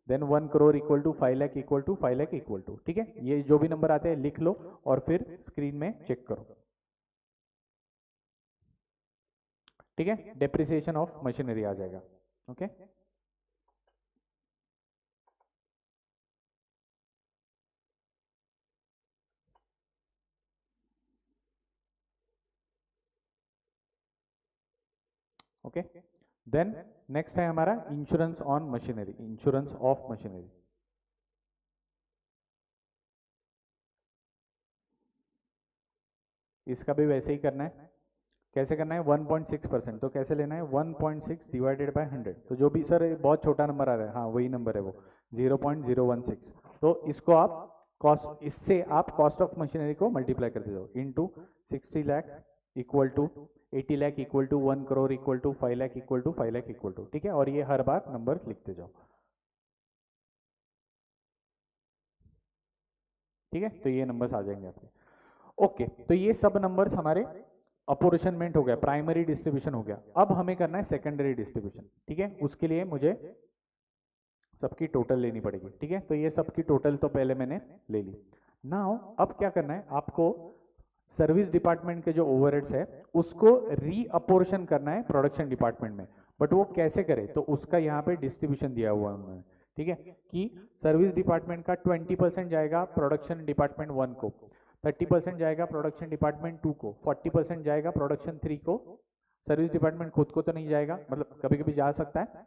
then 1 crore equal to 5 lakh equal to 5 lakh equal to, ठीक है। ये जो भी नंबर आते हैं लिख लो और फिर स्क्रीन में चेक करो, ठीक है। डेप्रिसिएशन ऑफ मशीनरी आ जाएगा, ओके। ओके, देन नेक्स्ट है हमारा insurance on machinery, insurance of machinery. इसका भी वैसे ही करना है, कैसे करना है 1.6%, तो कैसे लेना है 1.6 डिवाइडेड बाय 100, तो जो भी सर बहुत छोटा नंबर आ रहा है, हाँ वही नंबर है वो 0.016, तो इसको आप कॉस्ट, इससे आप कॉस्ट ऑफ मशीनरी को मल्टीप्लाई करते जाओ into 60 lakh equal to 80 lakh equal to 1 crore equal to 5 lakh equal to 5 lakh equal to, ठीक है। और ये हर बार नंबर लिखते जाओ, ठीक है। तो ये नंबर्स आ जाएंगे आपके, ओके। तो ये सब नंबर्स हमारे अपोर्शनमेंट हो गया, प्राइमरी डिस्ट्रीब्यूशन हो गया। अब हमें करना है सेकेंडरी डिस्ट्रीब्यूशन, ठीक है। उसके लिए मुझे सबकी टोटल लेनी पड़ेगी, ठीक है। तो ये सबकी टोटल तो पहले मैंने ले ली। नाउ अब क्या करना है आपको, सर्विस डिपार्टमेंट के जो ओवरहेड्स है उसको रीअपोर्शन करना है प्रोडक्शन डिपार्टमेंट में, बट वो कैसे करे, तो उसका यहाँ पे डिस्ट्रीब्यूशन दिया हुआ है उन्होंने, ठीक है। कि सर्विस डिपार्टमेंट का 20% जाएगा प्रोडक्शन डिपार्टमेंट 1 को, 30% जाएगा प्रोडक्शन डिपार्टमेंट 2 को, 40% जाएगा प्रोडक्शन 3 को। सर्विस डिपार्टमेंट खुद को तो नहीं जाएगा, मतलब कभी कभी जा सकता है,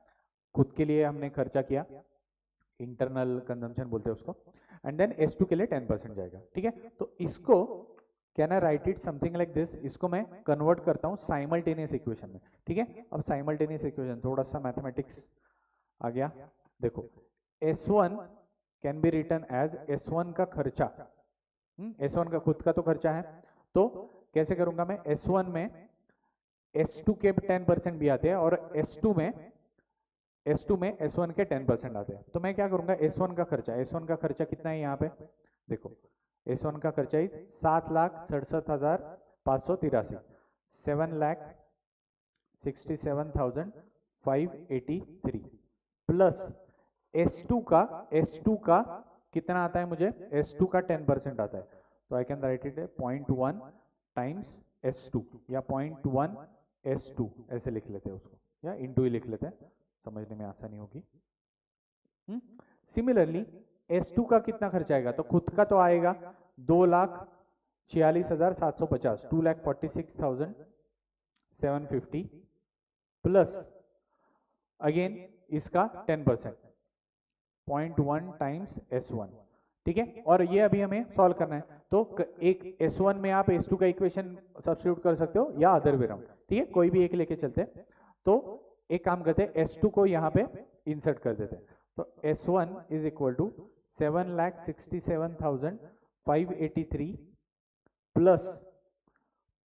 खुद के लिए हमने खर्चा किया, इंटरनल कंजम्पशन बोलते हैं उसको। एंड देन S2 के लिए 10% जाएगा, ठीक है। तो इसको can I right it something like this, इसको मैं कन्वर्ट करता हूँ साइमल्टेनियस इक्वेशन में, ठीक है। अब साइमल्टेनियस इक्वेशन थोड़ा सा मैथमेटिक्स आ गया, देखो S1 can be written as S1 का खर्चा, S1 का खुद का तो खर्चा है, तो कैसे करूंगा मैं, S1 में S2 के 10% भी आते हैं और S2 में S1 के 10% आते हैं। तो मैं क्या करूंगा, S1 का खर्चा कितना है यहाँ पे, देखो S1 का खर्चा 7,67,583, 7,67,583 प्लस S2 का कितना आता है मुझे, S2 का 10% आता है, तो I can write it 0.1 times S2 या 0.1 S2 ऐसे लिख लेते हैं उसको, या इंटू ही लिख लेते हैं, समझने में आसानी होगी। सिमिलरली S2 का कितना खर्चा आएगा, तो खुद का तो आएगा 2,46,750, 2,46,750 प्लस अगेन इसका 10%, 0.1 टाइम्स S1, ठीक है। और ये अभी हमें सॉल्व करना है, तो एक S1 में आप S2 का इक्वेशन सब्स्टिट्यूट कर सकते हो या अदर वे राउंड, ठीक है, कोई भी एक लेके चलते हैं। तो एक काम करते हैं, S2 को यहाँ पे इंसर्ट कर देते हैं, तो S1 is equal to 7,67,583 plus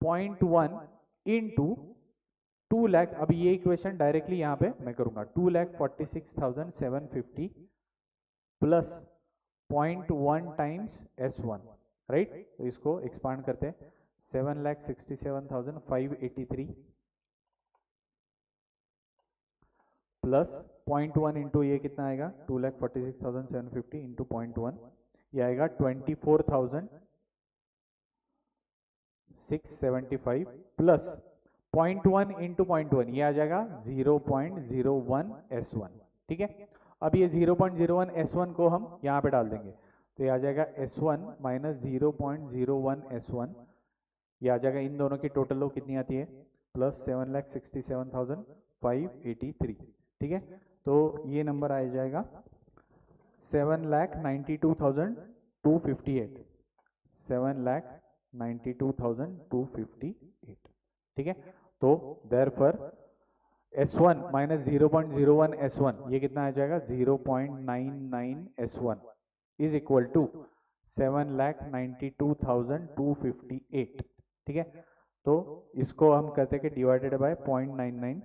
0.1 into 2 lakh, अब ये इक्वेशन डायरेक्टली यहाँ पे मैं करूंगा, 2,46,750 प्लस 0.1 टाइम्स S1, राइट। तो इसको एक्सपांड करते हैं, 7,67,583 प्लस 0.1 इंटू ये कितना आएगा, 2,46,750 इंटू 0.1, ये आएगा 24,675 प्लस 0.1 इंटू 0.1, ये आ जाएगा 0.01 S1, ठीक है। अब ये 0.01 S1 को हम यहाँ पे डाल देंगे, तो ये आ जाएगा S1 माइनस 0.01 S1, ये आ जाएगा, इन दोनों की टोटल लो कितनी आती है, प्लस 7,67,583, ठीक है। तो ये नंबर आ जाएगा 7,92,000 258, 7,92,258, ठीक है। तो देयरफॉर S1 माइनस 0.01 S1, ये कितना आ जाएगा 0.99 S1 इज इक्वल टू 7,92,258, ठीक है। तो इसको हम कहते हैं कि डिवाइडेड बाय 0.99,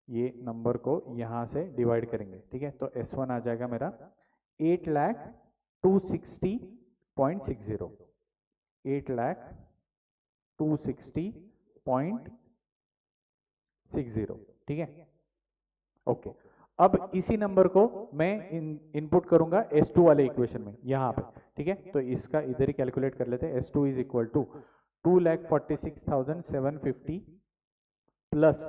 ये नंबर को यहाँ से डिवाइड करेंगे, ठीक है। तो S1 आ जाएगा मेरा 8,260.60, 8,260.60, ठीक है। ओके, अब इसी नंबर को मैं इनपुट करूंगा S2 वाले इक्वेशन में यहाँ पे, ठीक है। तो इसका इधर ही कैलकुलेट कर लेते हैं। S2 is equal to 2,46,750 plus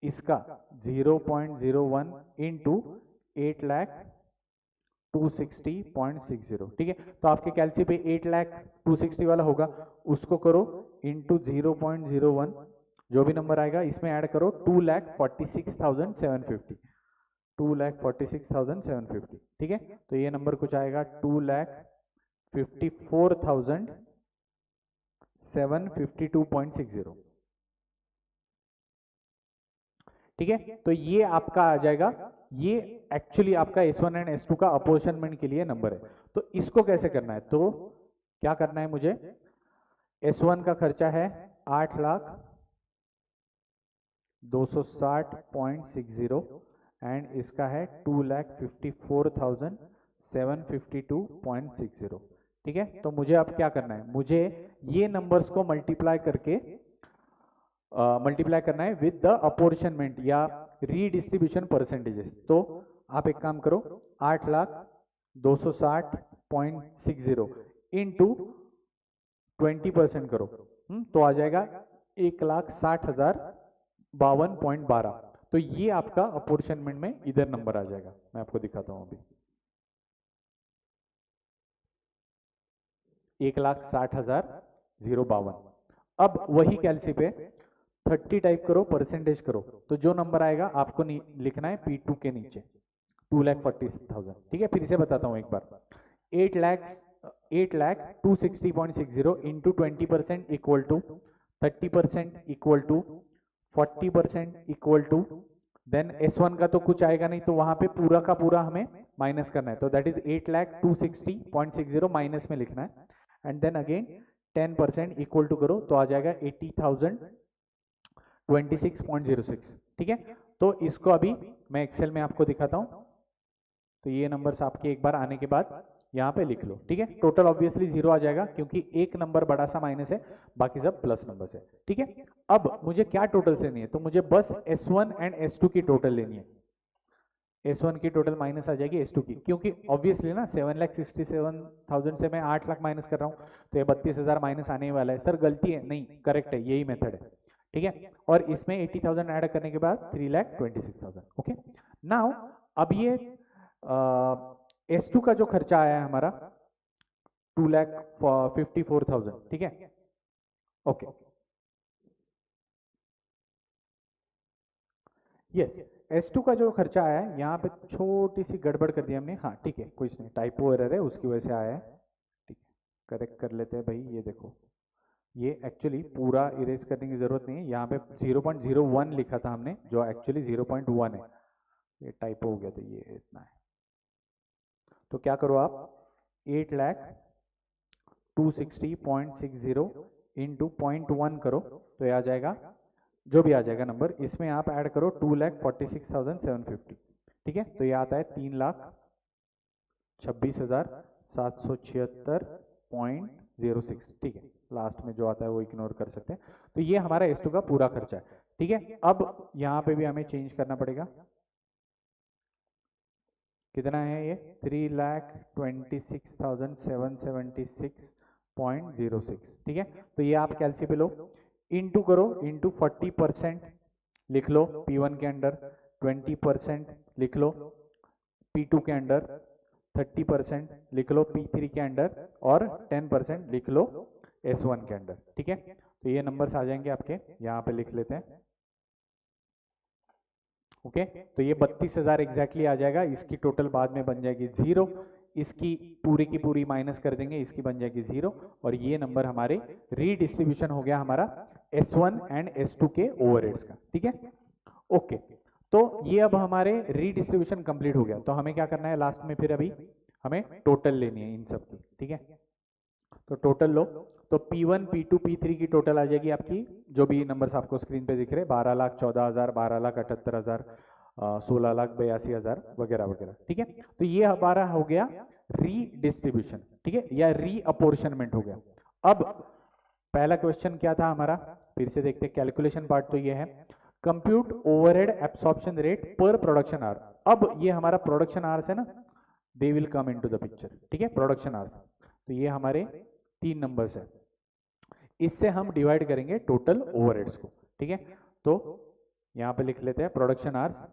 इसका 0.01 इंटू 8,260.60, ठीक है। तो आपके कैलसी पे 8,260 वाला होगा, उसको करो इंटू 0.01, जो भी नंबर आएगा इसमें ऐड करो 2,46,750, 2,46,750, ठीक है। तो ये नंबर कुछ आएगा 2,54,752.60, ठीक है। तो ये आपका आ जाएगा, ये एक्चुअली आपका S1 एंड S2 का अपोर्शनमेंट के लिए नंबर है। तो इसको कैसे करना है, तो क्या करना है मुझे, S1 का खर्चा है 8,260.60 एंड इसका है 2,54,752.60, ठीक है। तो मुझे अब क्या करना है, मुझे ये नंबर्स को मल्टीप्लाई करके करना है विद द अपोर्शनमेंट या रीडिस्ट्रीब्यूशन परसेंटेजेस। तो आप एक काम करो, 8,260.60 इंटू 20% करो, तो आ जाएगा 1,60,052.12। तो ये आपका अपोर्शनमेंट में इधर नंबर आ जाएगा, मैं आपको दिखाता हूं अभी। 1,60,052। अब वही कैलसी पे 30 टाइप करो, परसेंटेज करो, तो जो नंबर आएगा आपको लिखना है P2 के नीचे 2,40,000, ठीक है। फिर से बताता हूं एक बार, 8,260.60 into 20% equal to 30% equal to 40% equal to, then S1 का तो कुछ आएगा नहीं, तो वहां पे पूरा का पूरा हमें माइनस करना है। तो दैट इज 8,260.60 माइनस में लिखना है, and then again 10% equal to करो, तो आ जाएगा 80,026.06, ठीक है। तो इसको अभी मैं एक्सेल में आपको दिखाता हूं। तो ये नंबर्स आपके एक बार आने के बाद यहाँ पे लिख लो, ठीक है। टोटल ऑब्वियसली 0 आ जाएगा क्योंकि एक नंबर बड़ा सा माइनस है, बाकी सब प्लस नंबर्स है, ठीक है। अब मुझे क्या टोटल लेनी है, तो मुझे बस S1 एंड S2 की टोटल लेनी है। S1 की टोटल माइनस आ जाएगी S2 की, क्योंकि ऑब्वियसली ना 7,67,000 से मैं 8 लाख माइनस कर रहा हूँ, तो ये 32,000 माइनस आने वाला है। सर गलती है, नहीं करेक्ट है, यही मेथड है, ठीक है। और इसमें 80,000 ऐड करने के बाद 3,26,000, ओके। नाउ अब ये S2 का जो खर्चा आया है हमारा 2,54,000, ठीक है, ओके। यस, S2 का जो खर्चा आया है, यहाँ पे छोटी सी गड़बड़ कर दी हमने, हाँ ठीक है, कुछ नहीं, टाइपो एरर है उसकी वजह से आया है, ठीक है। करेक्ट कर लेते हैं भाई, ये देखो, ये एक्चुअली पूरा इरेज करने की जरूरत नहीं है, यहाँ पे 0.01 लिखा था हमने, जो एक्चुअली 0.1 है, ये टाइपो हो गया था, ये इतना है। तो क्या करो आप, 8,260.60 इंटू 0.1 करो, तो ये आ जाएगा, जो भी आ जाएगा नंबर, इसमें आप ऐड करो 2,46,750, ठीक है। तो ये आता है 3,26,776.06, ठीक है। लास्ट में जो आता है वो इग्नोर कर सकते हैं। तो ये हमारा S2 का पूरा खर्चा है, ठीक है। अब यहाँ पे भी हमें चेंज करना पड़ेगा, कितना है ये, 3,26,776.06, ठीक है। तो ये आप कैलसी पे लो, इंटू करो, इंटू 40% लिख लो P1 के अंडर, 20% लिख लो P2 के अंडर, 30% लिख लो P3 के अंडर, और 10% लिख लो S1 के अंडर, ठीक है। तो ये नंबर्स आ जाएंगे आपके, यहाँ पे लिख लेते हैं, ओके। तो ये 32,000 एग्जैक्टली आ जाएगा, इसकी टोटल बाद में बन जाएगी 0, इसकी पूरी की पूरी माइनस कर देंगे, इसकी बन जाएगी 0, और ये नंबर हमारे रीडिस्ट्रीब्यूशन हो गया हमारा S1 एंड S2 के ओवरहेड्स का। ठीक है, ओके। तो ये अब हमारे रीडिस्ट्रीब्यूशन कंप्लीट हो गया, तो हमें क्या करना है लास्ट में, फिर अभी हमें टोटल लेनी है इन सब की। ठीक है, तो टोटल लो, तो P1 P2 P3 की टोटल आ जाएगी आपकी, जो भी नंबर्स आपको स्क्रीन पे दिख रहे हैं, 12,14,000, 12,78,000, 16,82,000 वगैरह वगैरह। ठीक है, तो ये हमारा हो गया रीडिस्ट्रीब्यूशन, ठीक है, या रीअपोर्शनमेंट हो गया। अब पहला क्वेश्चन क्या था हमारा, फिर से देखते हैं, कैलकुलेशन पार्ट तो ये है, compute overhead absorption rate per production our. अब ये हमारा प्रोडक्शन आवर्स है ना, they will come into the picture. ठीक है, प्रोडक्शन आवर्स, तो ये हमारे 3 नंबर्स है, इससे हम डिवाइड करेंगे टोटल ओवरहेड्स को। ठीक है, तो यहाँ पे लिख लेते हैं प्रोडक्शन आवर्स।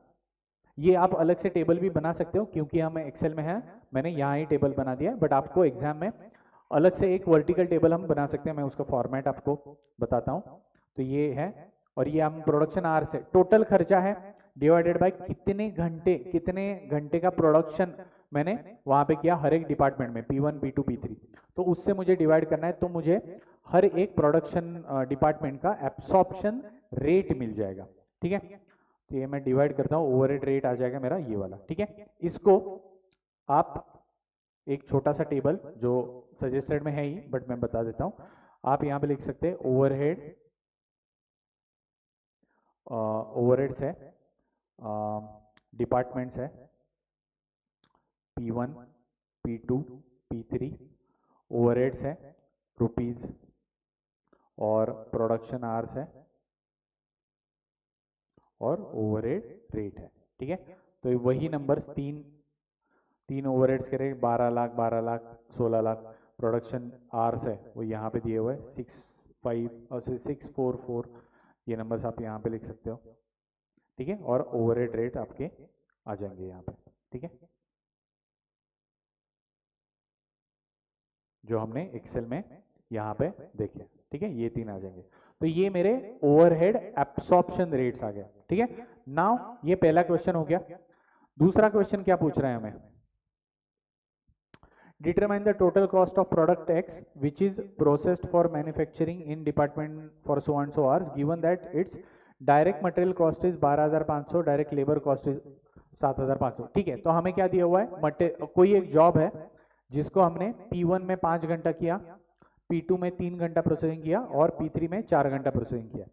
ये आप अलग से टेबल भी बना सकते हो, क्योंकि हम एक्सेल में है, मैंने यहाँ ही टेबल बना दिया है, बट आपको एग्जाम में अलग से एक वर्टिकल टेबल हम बना सकते हैं, मैं उसका फॉर्मेट आपको बताता हूँ। तो ये है, और ये हम प्रोडक्शन आवर से टोटल खर्चा है डिवाइडेड बाय कितने घंटे का प्रोडक्शन मैंने वहां पे किया हर एक डिपार्टमेंट में, P1 P2 P3, तो उससे मुझे डिवाइड करना है, तो मुझे हर एक प्रोडक्शन डिपार्टमेंट का एब्सॉर्प्शन रेट मिल जाएगा। ठीक है, तो ये मैं डिवाइड करता हूँ, ओवरहेड रेट आ जाएगा मेरा ये वाला। ठीक है, इसको आप एक छोटा सा टेबल जो सजेस्टेड में है ही, बट मैं बता देता हूँ, आप यहाँ पे लिख सकते हैं ओवरहेड्स है, डिपार्टमेंट्स है, P1 P2 P3, ओवरहेड्स है रुपीज, और प्रोडक्शन आवर्स है, और ओवरहेड रेट है। ठीक है, तो वही नंबर्स तीन ओवरहेड्स करेंगे, 12 लाख 12 लाख 16 लाख, प्रोडक्शन आवर्स है वो यहाँ पे दिए हुए 6,5 और 644, ये नंबर्स आप यहाँ पे लिख सकते हो। ठीक है, और ओवरहेड रेट आपके आ जाएंगे यहाँ पे। ठीक है, जो हमने एक्सेल में यहाँ पे देखे। ठीक है, ये 3 आ जाएंगे, तो ये मेरे ओवरहेड एब्सॉर्प्शन रेट्स आ गए। ठीक है, नाउ ये पहला क्वेश्चन हो गया। दूसरा क्वेश्चन क्या पूछ रहा है हमें, determine the total cost of product X which is processed for manufacturing in department for so and so hours, given that its direct material cost is 12,500, direct labor cost is 7,500। ठीक है, तो हमें क्या दिया हुआ है, कोई एक जॉब है जिसको हमने P1 में 5 घंटा किया, P2 में 3 घंटा प्रोसेसिंग किया, और P3 में 4 घंटा प्रोसेसिंग किया,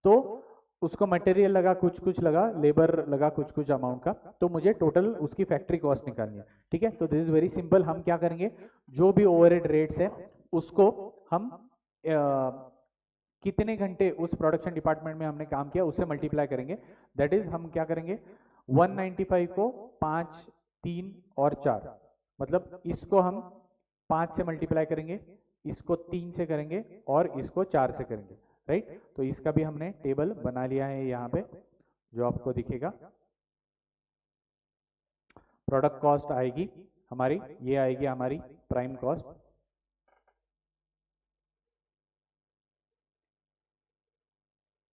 तो उसको मटेरियल लगा कुछ लगा, लेबर लगा कुछ अमाउंट का, तो मुझे टोटल उसकी फैक्ट्री कॉस्ट निकालनी है। ठीक है, तो दिस इज वेरी सिंपल, हम क्या करेंगे, जो भी ओवरहेड रेट्स है उसको हम कितने घंटे उस प्रोडक्शन डिपार्टमेंट में हमने काम किया उससे मल्टीप्लाई करेंगे। दैट इज हम क्या करेंगे, 195 को 5, 3 और 4, मतलब इसको हम 5 से मल्टीप्लाई करेंगे, इसको 3 से करेंगे, और इसको 4 से करेंगे। राइट, तो इसका भी हमने टेबल बना लिया है यहाँ पे, जो आपको दिखेगा। प्रोडक्ट कॉस्ट आएगी हमारी, ये आएगी हमारी प्राइम कॉस्ट,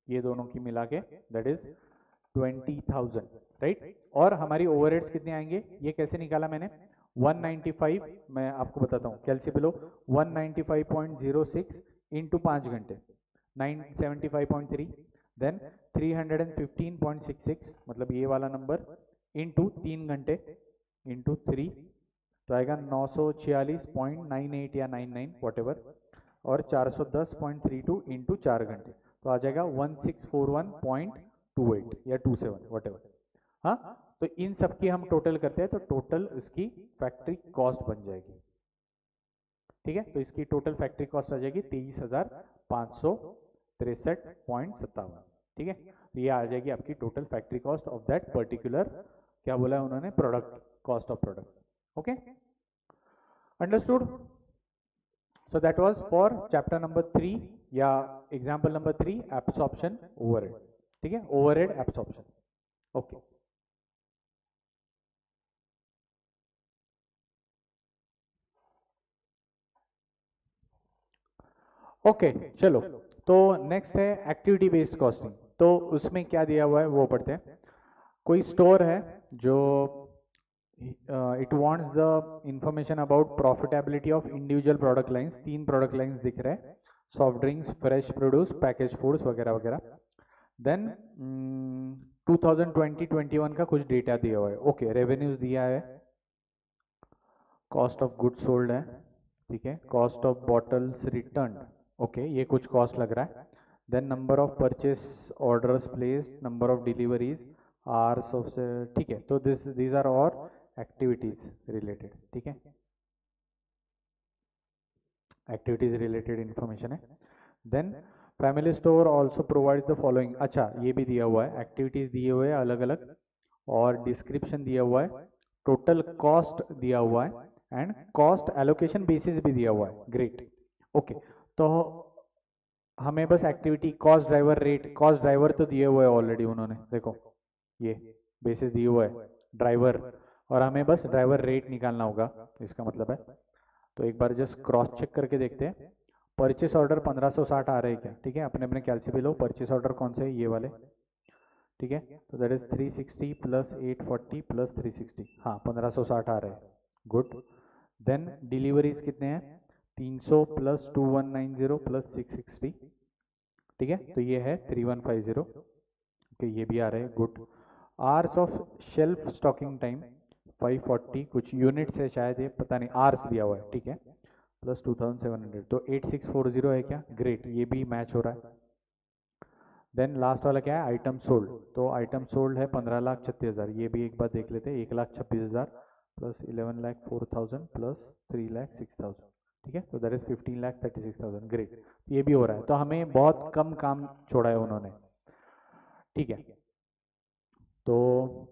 ये दोनों की मिला के दैट इज 20,000। राइट, और हमारी ओवरहेड्स कितने आएंगे, ये कैसे निकाला मैंने, 195, मैं आपको बताता हूँ कैलसी लो, 195.06 इंटू 5 घंटे 975.3, देन 315.66, मतलब ये वाला नंबर, इंटू 3 घंटे इंटू 3, तो आएगा 946.98 या 99 व्हाटएवर, और 410.32 इंटू 4 घंटे, तो आ जाएगा 1641.28 या 27 व्हाटएवर। हाँ, तो इन सब की हम टोटल करते हैं, तो टोटल इसकी फैक्ट्री कॉस्ट बन जाएगी। ठीक है, तो इसकी टोटल फैक्ट्री कॉस्ट आ जाएगी 23,563.57। ठीक है, तो ये आ जाएगी आपकी total factory cost of that particular, क्या बोला है उन्होंने, product, cost of product. Okay, understood. So that was for chapter number 3 या एग्जाम्पल नंबर 3, एब्सॉर्प्शन ओवरहेड। ठीक है, ओवरहेड एब्सॉर्प्शन। ओके, ओके चलो, तो नेक्स्ट है एक्टिविटी बेस्ड कॉस्टिंग। तो उसमें क्या दिया हुआ है वो पढ़ते हैं। कोई स्टोर है जो it wants the information about profitability of individual product lines. 3 product lines दिख रहे हैं, soft drinks, fresh produce, package foods वगैरह वगैरह। देन 2020-21 का कुछ डेटा दिया हुआ है। ओके, रेवेन्यूज दिया है, कॉस्ट ऑफ गुड्स सोल्ड है, ठीक है, cost of bottles return, okay, ये कुछ कॉस्ट लग रहा है। Then number of purchase orders placed, number of deliveries, hours of, ठीक है। तो दीज आर और एक्टिविटीज रिलेटेड, ठीक है, एक्टिविटीज रिलेटेड इंफॉर्मेशन है। Then family store also provides the following, अच्छा ये भी दिया हुआ है, एक्टिविटीज दिए हुए हैं अलग अलग, और डिस्क्रिप्शन दिया हुआ है, टोटल कॉस्ट दिया हुआ है, एंड कॉस्ट एलोकेशन बेसिस भी दिया हुआ है। Great, okay. तो हमें बस activity, cost driver rate, cost driver तो दिए हुए हैं ऑलरेडी उन्होंने, देखो ये बेसिस दिए हुआ है ड्राइवर, और हमें बस ड्राइवर रेट निकालना होगा, इसका मतलब है। तो एक बार जस्ट क्रॉस चेक करके देखते हैं। परचेस ऑर्डर 1560 आ रहे हैं क्या, ठीक है, अपने अपने ख्याल से भी लो। परचेस ऑर्डर कौन से है, ये वाले, ठीक है। तो दैट इज 360 प्लस 840 प्लस 360, हाँ 1560 आ रहे हैं, गुड। देन डिलीवरीज कितने हैं, 300 प्लस 2190 प्लस 660, ठीक है, तो ये है 3150, ओके, ये भी आ रहे हैं, good. Hours of shelf stocking time 540, कुछ यूनिट्स है शायद, ये पता नहीं, आवर्स दिया हुआ है, ठीक है, प्लस 2700, तो 8640 है क्या, ग्रेट, ये भी मैच हो रहा है। देन लास्ट वाला क्या है, आइटम सोल्ड, तो आइटम सोल्ड है 15,36,000, ये भी एक बार देख लेते हैं, 1,26,000 प्लस 11,04,000 प्लस 3,06,000, ठीक है, तो दैट इज 15,36,000, ग्रेट, ये भी हो रहा है। तो हमें बहुत कम काम छोड़ा है उन्होंने, ठीक है। तो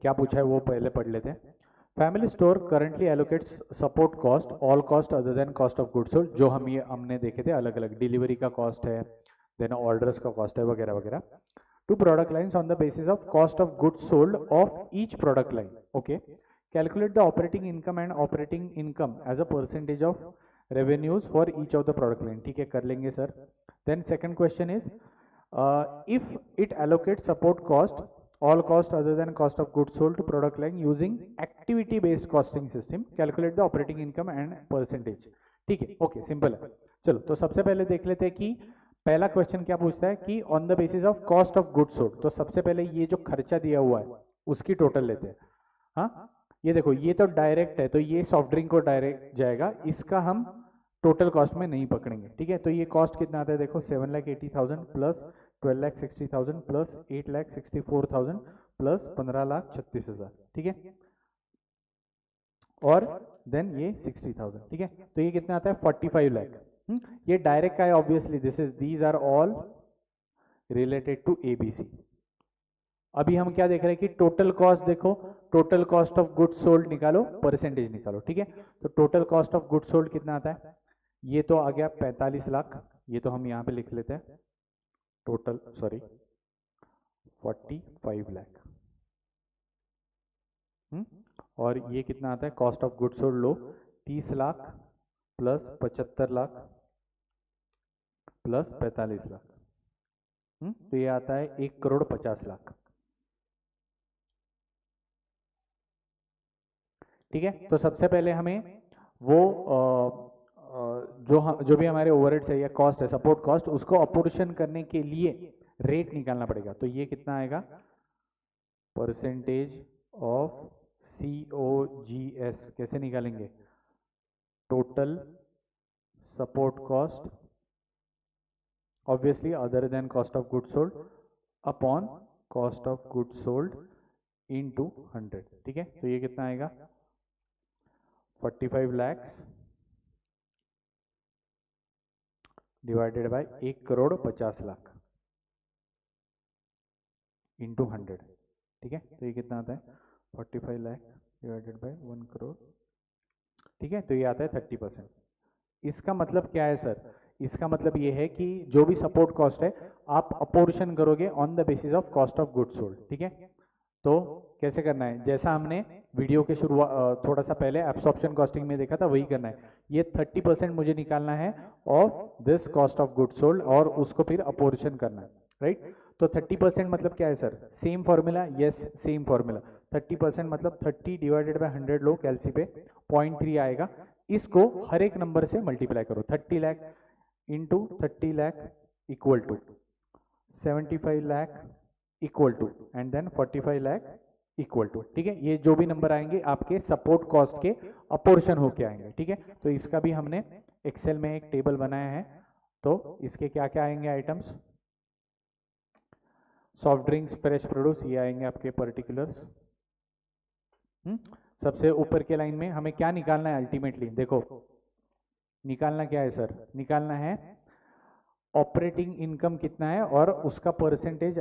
क्या पूछा है वो पहले पढ़ लेते हैं। Family store currently allocates support cost, all cost other than cost of goods sold, जो हमने देखे थे अलग अलग, डिलीवरी का कॉस्ट है, देन ऑर्डर्स का कॉस्ट है वगैरह वगैरह, to product lines on the basis of cost of goods sold of each product line, okay. Calculate the operating income and operating income as a percentage of revenues for each of the product line, ठीक है, कर लेंगे sir. Then second question is, if it allocate support cost, all cost other than cost of goods sold to product line using activity based costing system, calculate the operating income and percentage, ठीक है, ओके, सिंपल है। चलो तो सबसे पहले देख लेते हैं कि पहला क्वेश्चन क्या पूछता है कि on the basis of cost of goods sold, तो सबसे पहले ये जो खर्चा दिया हुआ है उसकी टोटल लेते हैं। हाँ, ये देखो, ये तो डायरेक्ट है, तो ये सॉफ्ट ड्रिंक को डायरेक्ट जाएगा, इसका हम टोटल कॉस्ट में नहीं पकड़ेंगे, ठीक है। तो ये कॉस्ट कितना आता है, देखो 7,80,000 प्लस 12,60,000 प्लस 8,64,000 प्लस 15,36,000, ठीक है, और देन ये 60,000, ठीक है। तो ये कितना आता है 45 लाख, ये डायरेक्ट का है obviously, these are all related to ABC. अभी हम क्या देख रहे हैं कि टोटल कॉस्ट, देखो total cost of goods sold निकालो, परसेंटेज निकालो, ठीक है। तो total cost of goods sold कितना आता है, ये तो आ गया 45 लाख, ये तो हम यहाँ पे लिख लेते हैं, टोटल 45 लाख, और ये कितना आता है cost of goods sold, low 30 lakh plus 75 lakh plus 45 lakh, तो ये आता है 1,50,00,000 लाख, ठीक है। तो सबसे पहले हमें वो जो भी हमारे ओवरहेड्स है या कॉस्ट है, सपोर्ट कॉस्ट, उसको अपोर्शन करने के लिए रेट निकालना पड़ेगा। तो ये कितना आएगा, परसेंटेज ऑफ COGS, कैसे निकालेंगे, total support cost obviously other than cost of goods sold upon cost of goods sold into 100, ठीक है। तो ये कितना आएगा 45 lakhs डिवाइडेड बाय 1,50,00,000 इंटू 100, ठीक है। तो ये कितना आता है 45 लाख डिवाइडेड बाय 1 करोड़, ठीक है। तो ये आता है 30%। इसका मतलब क्या है सर, इसका मतलब ये है कि जो भी सपोर्ट कॉस्ट है आप अपोर्शन करोगे on the basis of cost of goods sold, ठीक है। तो कैसे करना है, जैसा हमने वीडियो के शुरुआत थोड़ा सा पहले एब्सॉर्प्शन कॉस्टिंग में देखा था, वही करना है। ये 30% मुझे निकालना है of this cost of goods sold, और उसको फिर अपोर्शन करना है, राइट। तो 30% मतलब क्या है sir, same formula, yes same formula. 30% मतलब 30 डिवाइडेड बाय 100 लो कैलसी पे 0.3 आएगा। इसको हर एक नंबर से मल्टीप्लाई करो, 30 lakh into 30 lakh equal to 75 lakh equal to and then 45 lakh equal to. ठीक है, ये जो भी नंबर आएंगे आपके सपोर्ट कॉस्ट के अपोर्शन होके आएंगे। ठीक है, तो इसका भी हमने एक्सेल में एक टेबल बनाया है। तो इसके क्या क्या आएंगे items, soft drinks, fresh produce, ये आएंगे आपके पर्टिकुलर्स। सबसे ऊपर के लाइन में हमें क्या निकालना है अल्टीमेटली, देखो निकालना क्या है सर, निकालना है ऑपरेटिंग इनकम कितना है और उसका परसेंटेज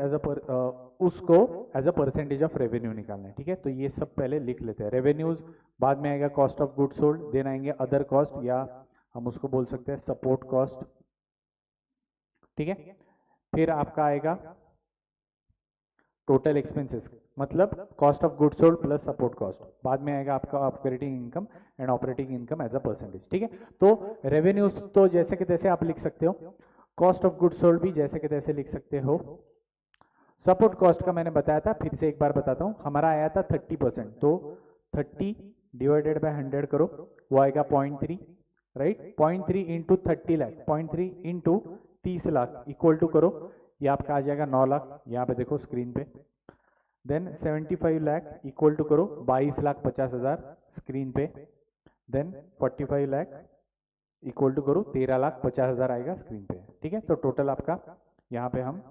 उसको as a percentage of revenue निकालना है। ठीक है, तो ये सब पहले लिख लेते हैं। रेवेन्यूज बाद में आएगा, cost of goods sold, then आएंगे अदर कॉस्ट या हम उसको बोल सकते हैं सपोर्ट कॉस्ट। ठीक है, फिर आपका आएगा टोटल एक्सपेंसेस मतलब cost of goods sold plus support cost, बाद में आएगा आपका operating income and operating income as a percentage. ठीक है, तो रेवेन्यूज तो जैसे कि तैसे आप लिख सकते हो, कॉस्ट ऑफ गुड्स सोल्ड भी जैसे कि तैसे लिख सकते हो। सपोर्ट कॉस्ट का मैंने बताया था, फिर से एक बार बताता हूँ, हमारा आया था 30%, तो 30 डिवाइडेड बाय 100 करो, वो आएगा 0.3, right. 0.3 into 30 lakh, 0.3 into 30 lakh equal to करो, ये आपका आ जाएगा 9 लाख, यहाँ पे देखो स्क्रीन पे। देन 75 लाख इक्वल टू करो 22,50,000 स्क्रीन पे। देन 45 लाख इक्वल टू करो 13,50,000 आएगा स्क्रीन पे। ठीक है, तो टोटल आपका यहाँ पे हम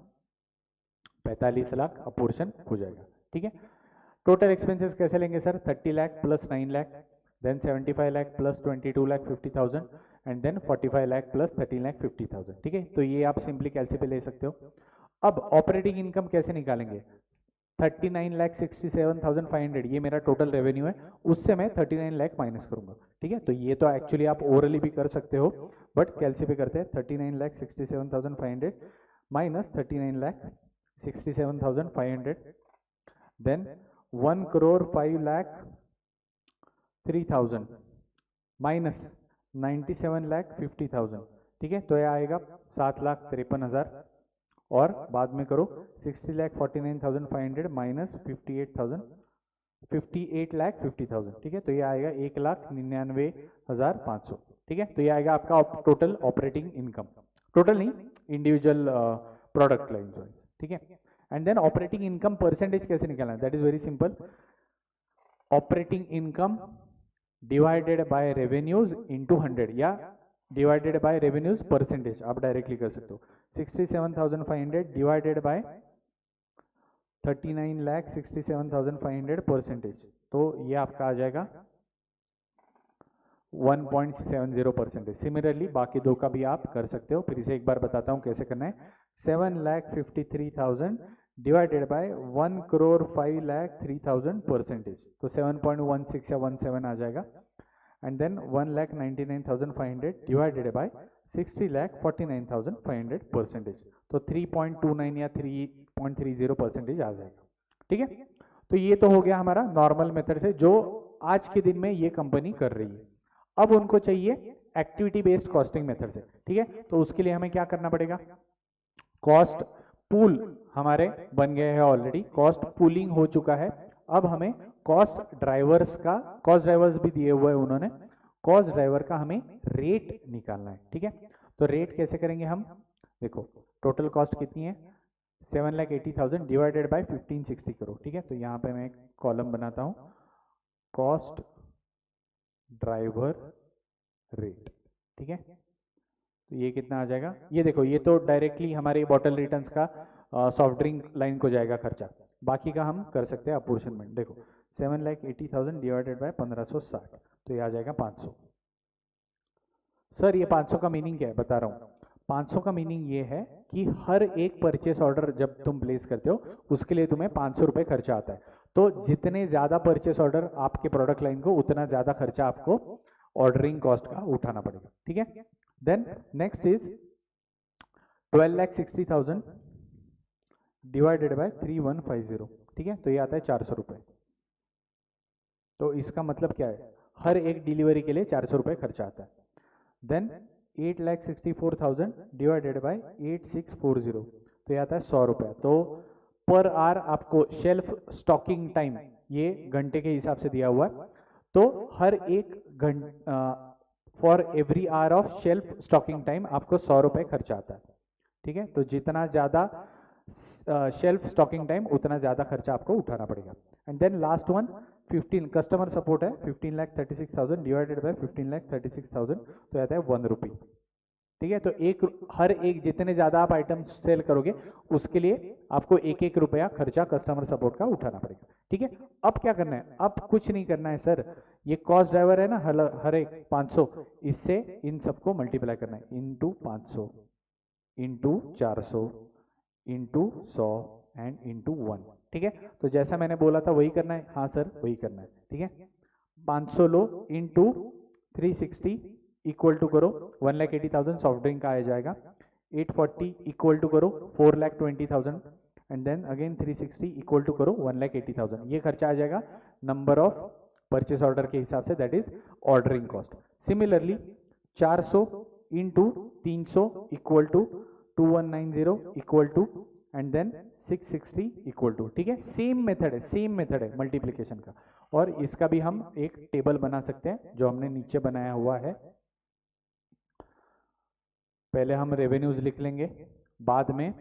45 लाख अपोर्शन हो जाएगा। ठीक है, टोटल एक्सपेंसेस कैसे लेंगे sir, 30 lakh plus 9 lakh, then 75 lakh plus 22,50,000 and then 45 lakh plus 13,50,000। ठीक है, तो ये आप सिंपली कैलसी पे ले सकते हो। अब ऑपरेटिंग इनकम कैसे निकालेंगे, 39,67,500 ये मेरा टोटल रेवेन्यू है, उससे मैं 39 लाख माइनस करूंगा। ठीक है, तो ये तो एक्चुअली आप ओरली भी कर सकते हो, बट कैलसी पे करते हैं। 39,67,500 माइनस 39,67,500, देन 1,05,03,000 माइनस 97,50,000। ठीक है, तो ये आएगा 7,53,000 और बाद में करो 60,49,500 माइनस 58,50,000। ठीक है, तो ये आएगा 1,99,500। ठीक है, तो ये आएगा आपका टोटल ऑपरेटिंग इनकम, टोटल नहीं इंडिविजुअल प्रोडक्ट लाइन वाइज। ठीक है, and then operating income percentage कैसे निकालना है, that is very simple, operating income divided by revenues into 100 या डिवाइडेड बाय रेवेन्यूज परसेंटेज, आप डायरेक्टली कर सकते हो। 67,500 डिवाइडेड बाय 39,67,500 परसेंटेज, तो ये आपका आ जाएगा 1.70%। सिमिलरली बाकी दो का भी आप कर सकते हो, फिर इसे एक बार बताता हूँ कैसे करना है। 7,53,000 डिवाइडेड बाय 1,05,03,000 परसेंटेज, तो 7.16 या 17 आ जाएगा। And then 1,99,500 divided by 60,49,500 percentage, तो 3.29 या 3.30% आ जाएगा। ठीक है, तो ये तो हो गया हमारा नॉर्मल मेथड से जो आज के दिन में ये कंपनी कर रही है। अब उनको चाहिए एक्टिविटी बेस्ड कॉस्टिंग मेथड से। ठीक है, तो उसके लिए हमें क्या करना पड़ेगा, कॉस्ट पूल हमारे बन गए हैं ऑलरेडी, कॉस्ट पूलिंग हो चुका है। अब हमें कॉस्ट ड्राइवर्स का, कॉस्ट ड्राइवर्स भी दिए हुए हैं उन्होंने, कॉस्ट ड्राइवर का हमें रेट निकालना है। ठीक है, तो रेट कैसे करेंगे हम, देखो टोटल कॉस्ट कितनी है 7,80,000 डिवाइडेड बाय 1560 करो। ठीक है, तो यहाँ पे मैं एक कॉलम बनाता हूँ, कॉस्ट ड्राइवर रेट। ठीक है, तो ये कितना आ जाएगा, ये देखो ये तो डायरेक्टली हमारे बॉटल रिटर्न्स का सॉफ्ट ड्रिंक लाइन को जाएगा खर्चा, बाकी का हम कर सकते हैं अपोर्शनमेंट। देखो 7,80,000 डिवाइडेड बाय 1560, तो ये आ जाएगा 500। सर ये 500 का मीनिंग क्या है, बता रहा हूँ। 500 का मीनिंग ये है कि हर एक परचेस ऑर्डर जब तुम प्लेस करते हो उसके लिए तुम्हें 500 रुपये खर्चा आता है। तो जितने ज़्यादा परचेस ऑर्डर आपके प्रोडक्ट लाइन को, उतना ज़्यादा खर्चा आपको ऑर्डरिंग कॉस्ट का उठाना पड़ेगा। ठीक है, then next is 12,60,000 divided by 3,150। ठीक है, तो ये आता है 400 रुपये। तो इसका मतलब क्या है, हर एक डिलीवरी के लिए 400 रुपये खर्चा आता है। देन 8,64,000 डिवाइडेड बाय 8,640, तो ये आता है 100 रुपये। तो पर आवर आपको शेल्फ स्टॉकिंग टाइम ये घंटे के हिसाब से दिया हुआ है। तो हर एक for every hour of shelf stocking time आपको 100 रुपये खर्चा आता है। ठीक है, तो जितना ज़्यादा शेल्फ स्टॉकिंग टाइम उतना ज़्यादा खर्चा आपको उठाना पड़ेगा। And then last one 15 customer support है, 15,36,000 डिवाइडेड बाय 15,36,000 तो आता है 1 रुपी। ठीक है, तो हर एक जितने ज़्यादा आप आइटम सेल करोगे उसके लिए आपको 1-1 रुपया खर्चा कस्टमर सपोर्ट का उठाना पड़ेगा। ठीक है, अब क्या करना है? अब कुछ नहीं करना है सर, ये कॉस्ट ड्राइवर है ना, हर एक 500, इससे इन सबको मल्टीप्लाई करना है into 500 into 400 into 100 and into 1। ठीक है, तो जैसा मैंने बोला था वही करना है। हाँ सर वही करना है। ठीक है, 500 लो इंटू 360 इक्वल टू करो 1,80,000 सॉफ्ट ड्रिंक का आ जाएगा। 840 इक्वल टू करो 4,20,000 and then again 360 equal to करो 1,80,000। ये खर्चा आ जाएगा नंबर ऑफ परचेस ऑर्डर के हिसाब से, that is ordering cost. Similarly 400 into 300 equal to 2190 equal to and then 660 equal to. ठीक है, सेम मेथड है मल्टीप्लिकेशन का। और इसका भी हम एक टेबल बना सकते हैं जो हमने नीचे बनाया हुआ है। पहले हम रेवेन्यूज लिख लेंगे, बाद में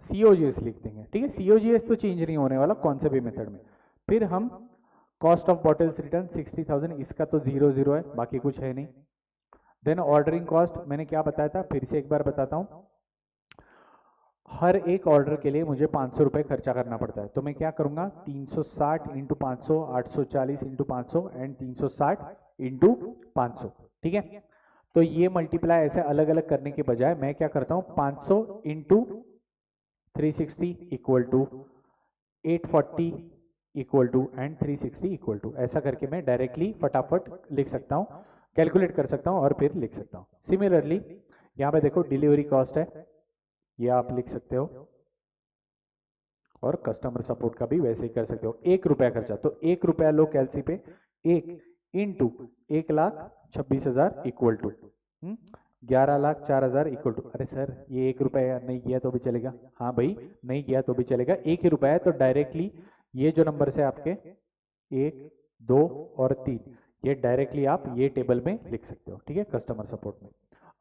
सीओजीएस लिख देंगे। ठीक है, सीओजीएस तो चेंज नहीं होने वाला कौन से भी मेथड में। फिर हम कॉस्ट ऑफ बॉटल्स रिटर्न 60,000, इसका तो 0 है, बाकी कुछ है नहीं। देन ऑर्डरिंग कॉस्ट मैंने क्या बताया था, फिर से एक बार बताता हूं। हर एक ऑर्डर के लिए मुझे 500 रुपये खर्चा करना पड़ता है, तो मैं क्या करूंगा 360 इंटू 500, 840 इंटू 500 एंड 360 इंटू 500। ठीक है, तो ये मल्टीप्लाई ऐसे अलग अलग करने के बजाय मैं क्या करता हूं 500 into 360 equal to 840 equal to and 360 equal to, ऐसा करके मैं डायरेक्टली फटाफट लिख सकता हूं, कैलकुलेट कर सकता हूं और फिर लिख सकता हूं। सिमिलरली यहाँ पे देखो डिलीवरी कॉस्ट है, ये आप लिख सकते हो, और कस्टमर सपोर्ट का भी वैसे ही कर सकते हो। 1 रुपया खर्चा, तो 1 रुपया लो कैलसी पे, 1 into 1,26,000 equal to 11,04,000 equal to. अरे सर ये 1 रुपया नहीं किया तो भी चलेगा। हाँ भाई नहीं किया तो भी चलेगा, 1 ही रुपया है, तो डायरेक्टली ये जो नंबर से आपके 1, 2 और 3 ये डायरेक्टली आप ये टेबल में लिख सकते हो। ठीक है, कस्टमर सपोर्ट में।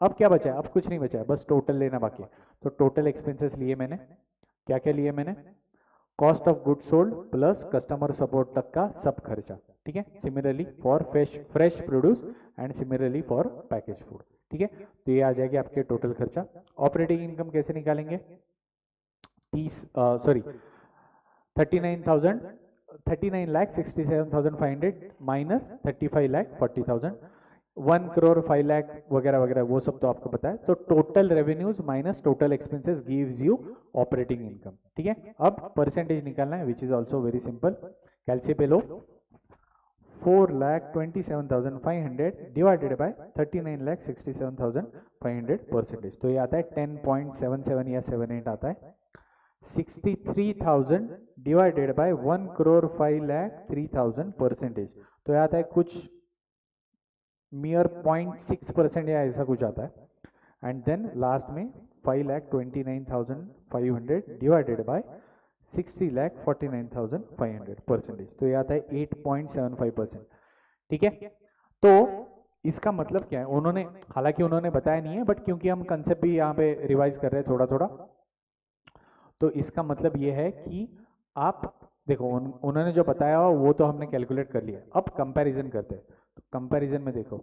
अब क्या बचा है? अब कुछ नहीं बचा है, बस टोटल लेना बाकी है। तो टोटल एक्सपेंसेस लिए मैंने, क्या क्या लिए मैंने, cost of good sold plus customer support तक का सब खर्चा। ठीक है, similarly for fresh produce and similarly for package food. ठीक है, तो ये आ जाएगी आपके टोटल खर्चा। ऑपरेटिंग इनकम कैसे निकालेंगे? 39,67,500 माइनस 35,40,000, 1 करोड़ 5 लाख वगैरह वगैरह वो सब तो आपको पता है। तो total revenues minus total expenses gives you operating income. ठीक है, अब परसेंटेज निकालना है, which is also very simple. कैलसी पे लो 4,27,500 डिवाइडेड बाय 39,67,500 परसेंटेज, तो ये आता है 10.77 या 78 आता है। 63,000 डिवाइडेड बाय 1 करोड़ 5,03,000 परसेंटेज, तो ये आता है कुछ मियर 0.6% या ऐसा कुछ आता है। एंड देन लास्ट में 5,29,500 डिवाइडेड बाय 60,49,500 परसेंटेज, तो ये आता है 8.75%। ठीक है, तो इसका मतलब क्या है, उन्होंने हालांकि उन्होंने बताया नहीं है, बट क्योंकि हम कंसेप्ट भी यहाँ पे रिवाइज कर रहे हैं थोड़ा थोड़ा, तो इसका मतलब ये है कि आप देखो उन्होंने जो बताया वो तो हमने कैलकुलेट कर लिया। अब कंपैरिजन करते हैं, तो कंपैरिजन में देखो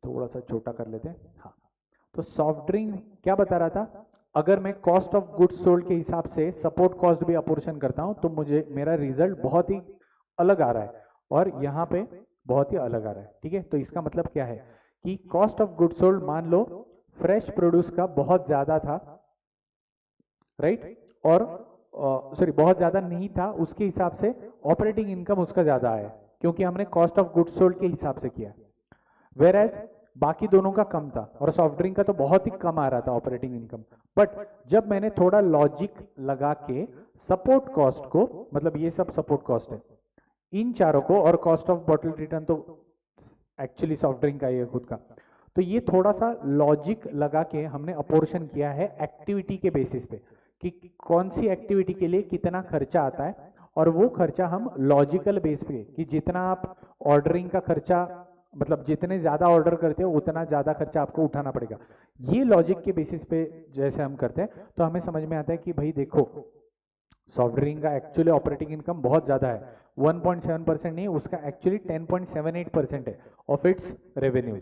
थोड़ा सा छोटा कर लेते हैं। हाँ, तो सॉफ्ट ड्रिंक क्या बता रहा था, अगर मैं कॉस्ट ऑफ गुड्स सोल्ड के हिसाब से सपोर्ट कॉस्ट भी अपोर्शन करता हूं तो मुझे मेरा रिजल्ट बहुत ही अलग आ रहा है, और यहाँ पे बहुत ही अलग आ रहा है। ठीक है, तो इसका मतलब क्या है कि कॉस्ट ऑफ गुड्स सोल्ड मान लो फ्रेश प्रोड्यूस का बहुत ज्यादा था, राइट, और सॉरी बहुत ज्यादा नहीं था, उसके हिसाब से ऑपरेटिंग इनकम उसका ज्यादा है क्योंकि हमने कॉस्ट ऑफ गुड्स सोल्ड के हिसाब से किया। वेयरएज बाकी दोनों का कम था, और सॉफ्ट ड्रिंक का तो बहुत ही कम आ रहा था ऑपरेटिंग इनकम। बट जब मैंने थोड़ा लॉजिक लगा के सपोर्ट कॉस्ट को, मतलब ये सब सपोर्ट कॉस्ट है, इन चारों को, और कॉस्ट ऑफ बॉटल रिटर्न तो एक्चुअली सॉफ्ट ड्रिंक का ही है खुद का, तो ये थोड़ा सा लॉजिक लगा के हमने अपोर्शन किया है एक्टिविटी के बेसिस पे कि कौन सी एक्टिविटी के लिए कितना खर्चा आता है, और वो खर्चा हम लॉजिकल बेस पे कि जितना आप ऑर्डरिंग का खर्चा मतलब जितने ज़्यादा ऑर्डर करते हो उतना ज़्यादा खर्चा आपको उठाना पड़ेगा, ये लॉजिक के बेसिस पे जैसे हम करते हैं तो हमें समझ में आता है कि भाई देखो सॉफ्ट ड्रिंक का एक्चुअली ऑपरेटिंग इनकम बहुत ज़्यादा है, 1.7% नहीं, उसका एक्चुअली 10.78% है of its revenues.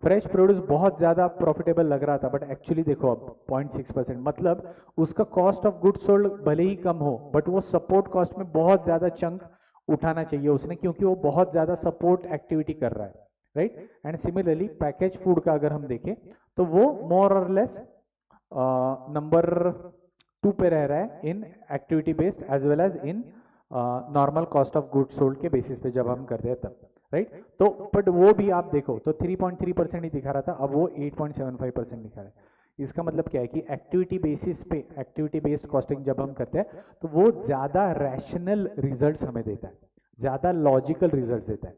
Fresh produce बहुत ज़्यादा प्रॉफिटेबल लग रहा था बट एक्चुअली देखो अब 0.6%, मतलब उसका कॉस्ट ऑफ गुड सोल्ड भले ही कम हो बट वो सपोर्ट कॉस्ट में बहुत ज़्यादा चंक उठाना चाहिए उसने, क्योंकि वो बहुत ज़्यादा सपोर्ट एक्टिविटी कर रहा है, right. And similarly package food का अगर हम देखें तो वो मोर और लेस नंबर 2 पे रह रहा है in activity based as well as in normal cost of good sold के बेसिस पे जब हम करते हैं तब, राइट। तो बट वो भी आप देखो तो 3.3% ही दिखा रहा था, अब वो 8.75% दिखा रहा है। इसका मतलब क्या है कि एक्टिविटी बेसिस पे एक्टिविटी बेस्ड कॉस्टिंग जब हम करते हैं तो वो ज़्यादा रैशनल रिजल्ट्स हमें देता है, ज़्यादा लॉजिकल रिजल्ट्स देता है,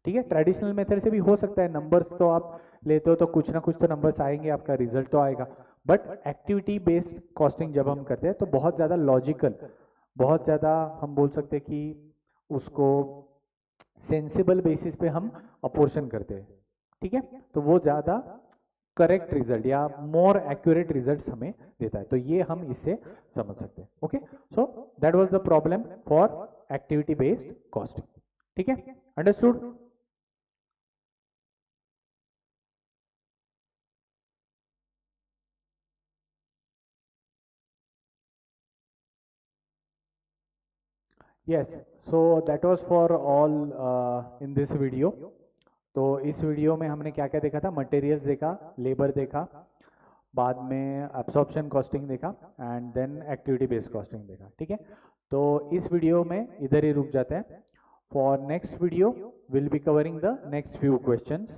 ठीक है। ट्रेडिशनल मेथड से भी हो सकता है, नंबर्स तो आप लेते हो तो कुछ ना कुछ तो नंबर्स आएंगे, आपका रिजल्ट तो आएगा, बट एक्टिविटी बेस्ड कॉस्टिंग जब हम करते हैं तो बहुत ज़्यादा लॉजिकल, बहुत ज़्यादा हम बोल सकते हैं कि उसको सेंसिबल बेसिस पे हम अपोर्शन करते हैं, ठीक है। तो वो ज़्यादा करेक्ट रिजल्ट या मोर एक्यूरेट रिजल्ट्स हमें देता है, तो ये हम इससे समझ सकते हैं। Okay, so that was the problem for activity based costing, ठीक है, understood. Yes, so that was for all in this video. तो इस वीडियो में हमने क्या क्या देखा था, मटेरियल्स देखा, लेबर देखा, बाद में एब्सॉर्प्शन कॉस्टिंग देखा and then activity based costing देखा, ठीक है। तो इस वीडियो में इधर ही रुक जाते हैं। For next video will be covering the next few questions.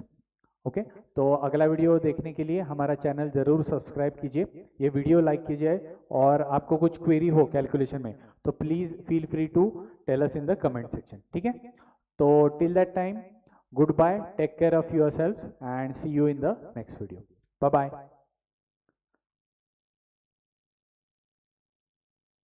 Okay, तो अगला वीडियो देखने के लिए हमारा चैनल जरूर सब्सक्राइब कीजिए, ये वीडियो लाइक कीजिए, और आपको कुछ क्वेरी हो कैलकुलेशन में तो please feel free to tell us in the comment section, ठीक है। तो till that time, goodbye, take care of yourself and see you in the next video, bye bye.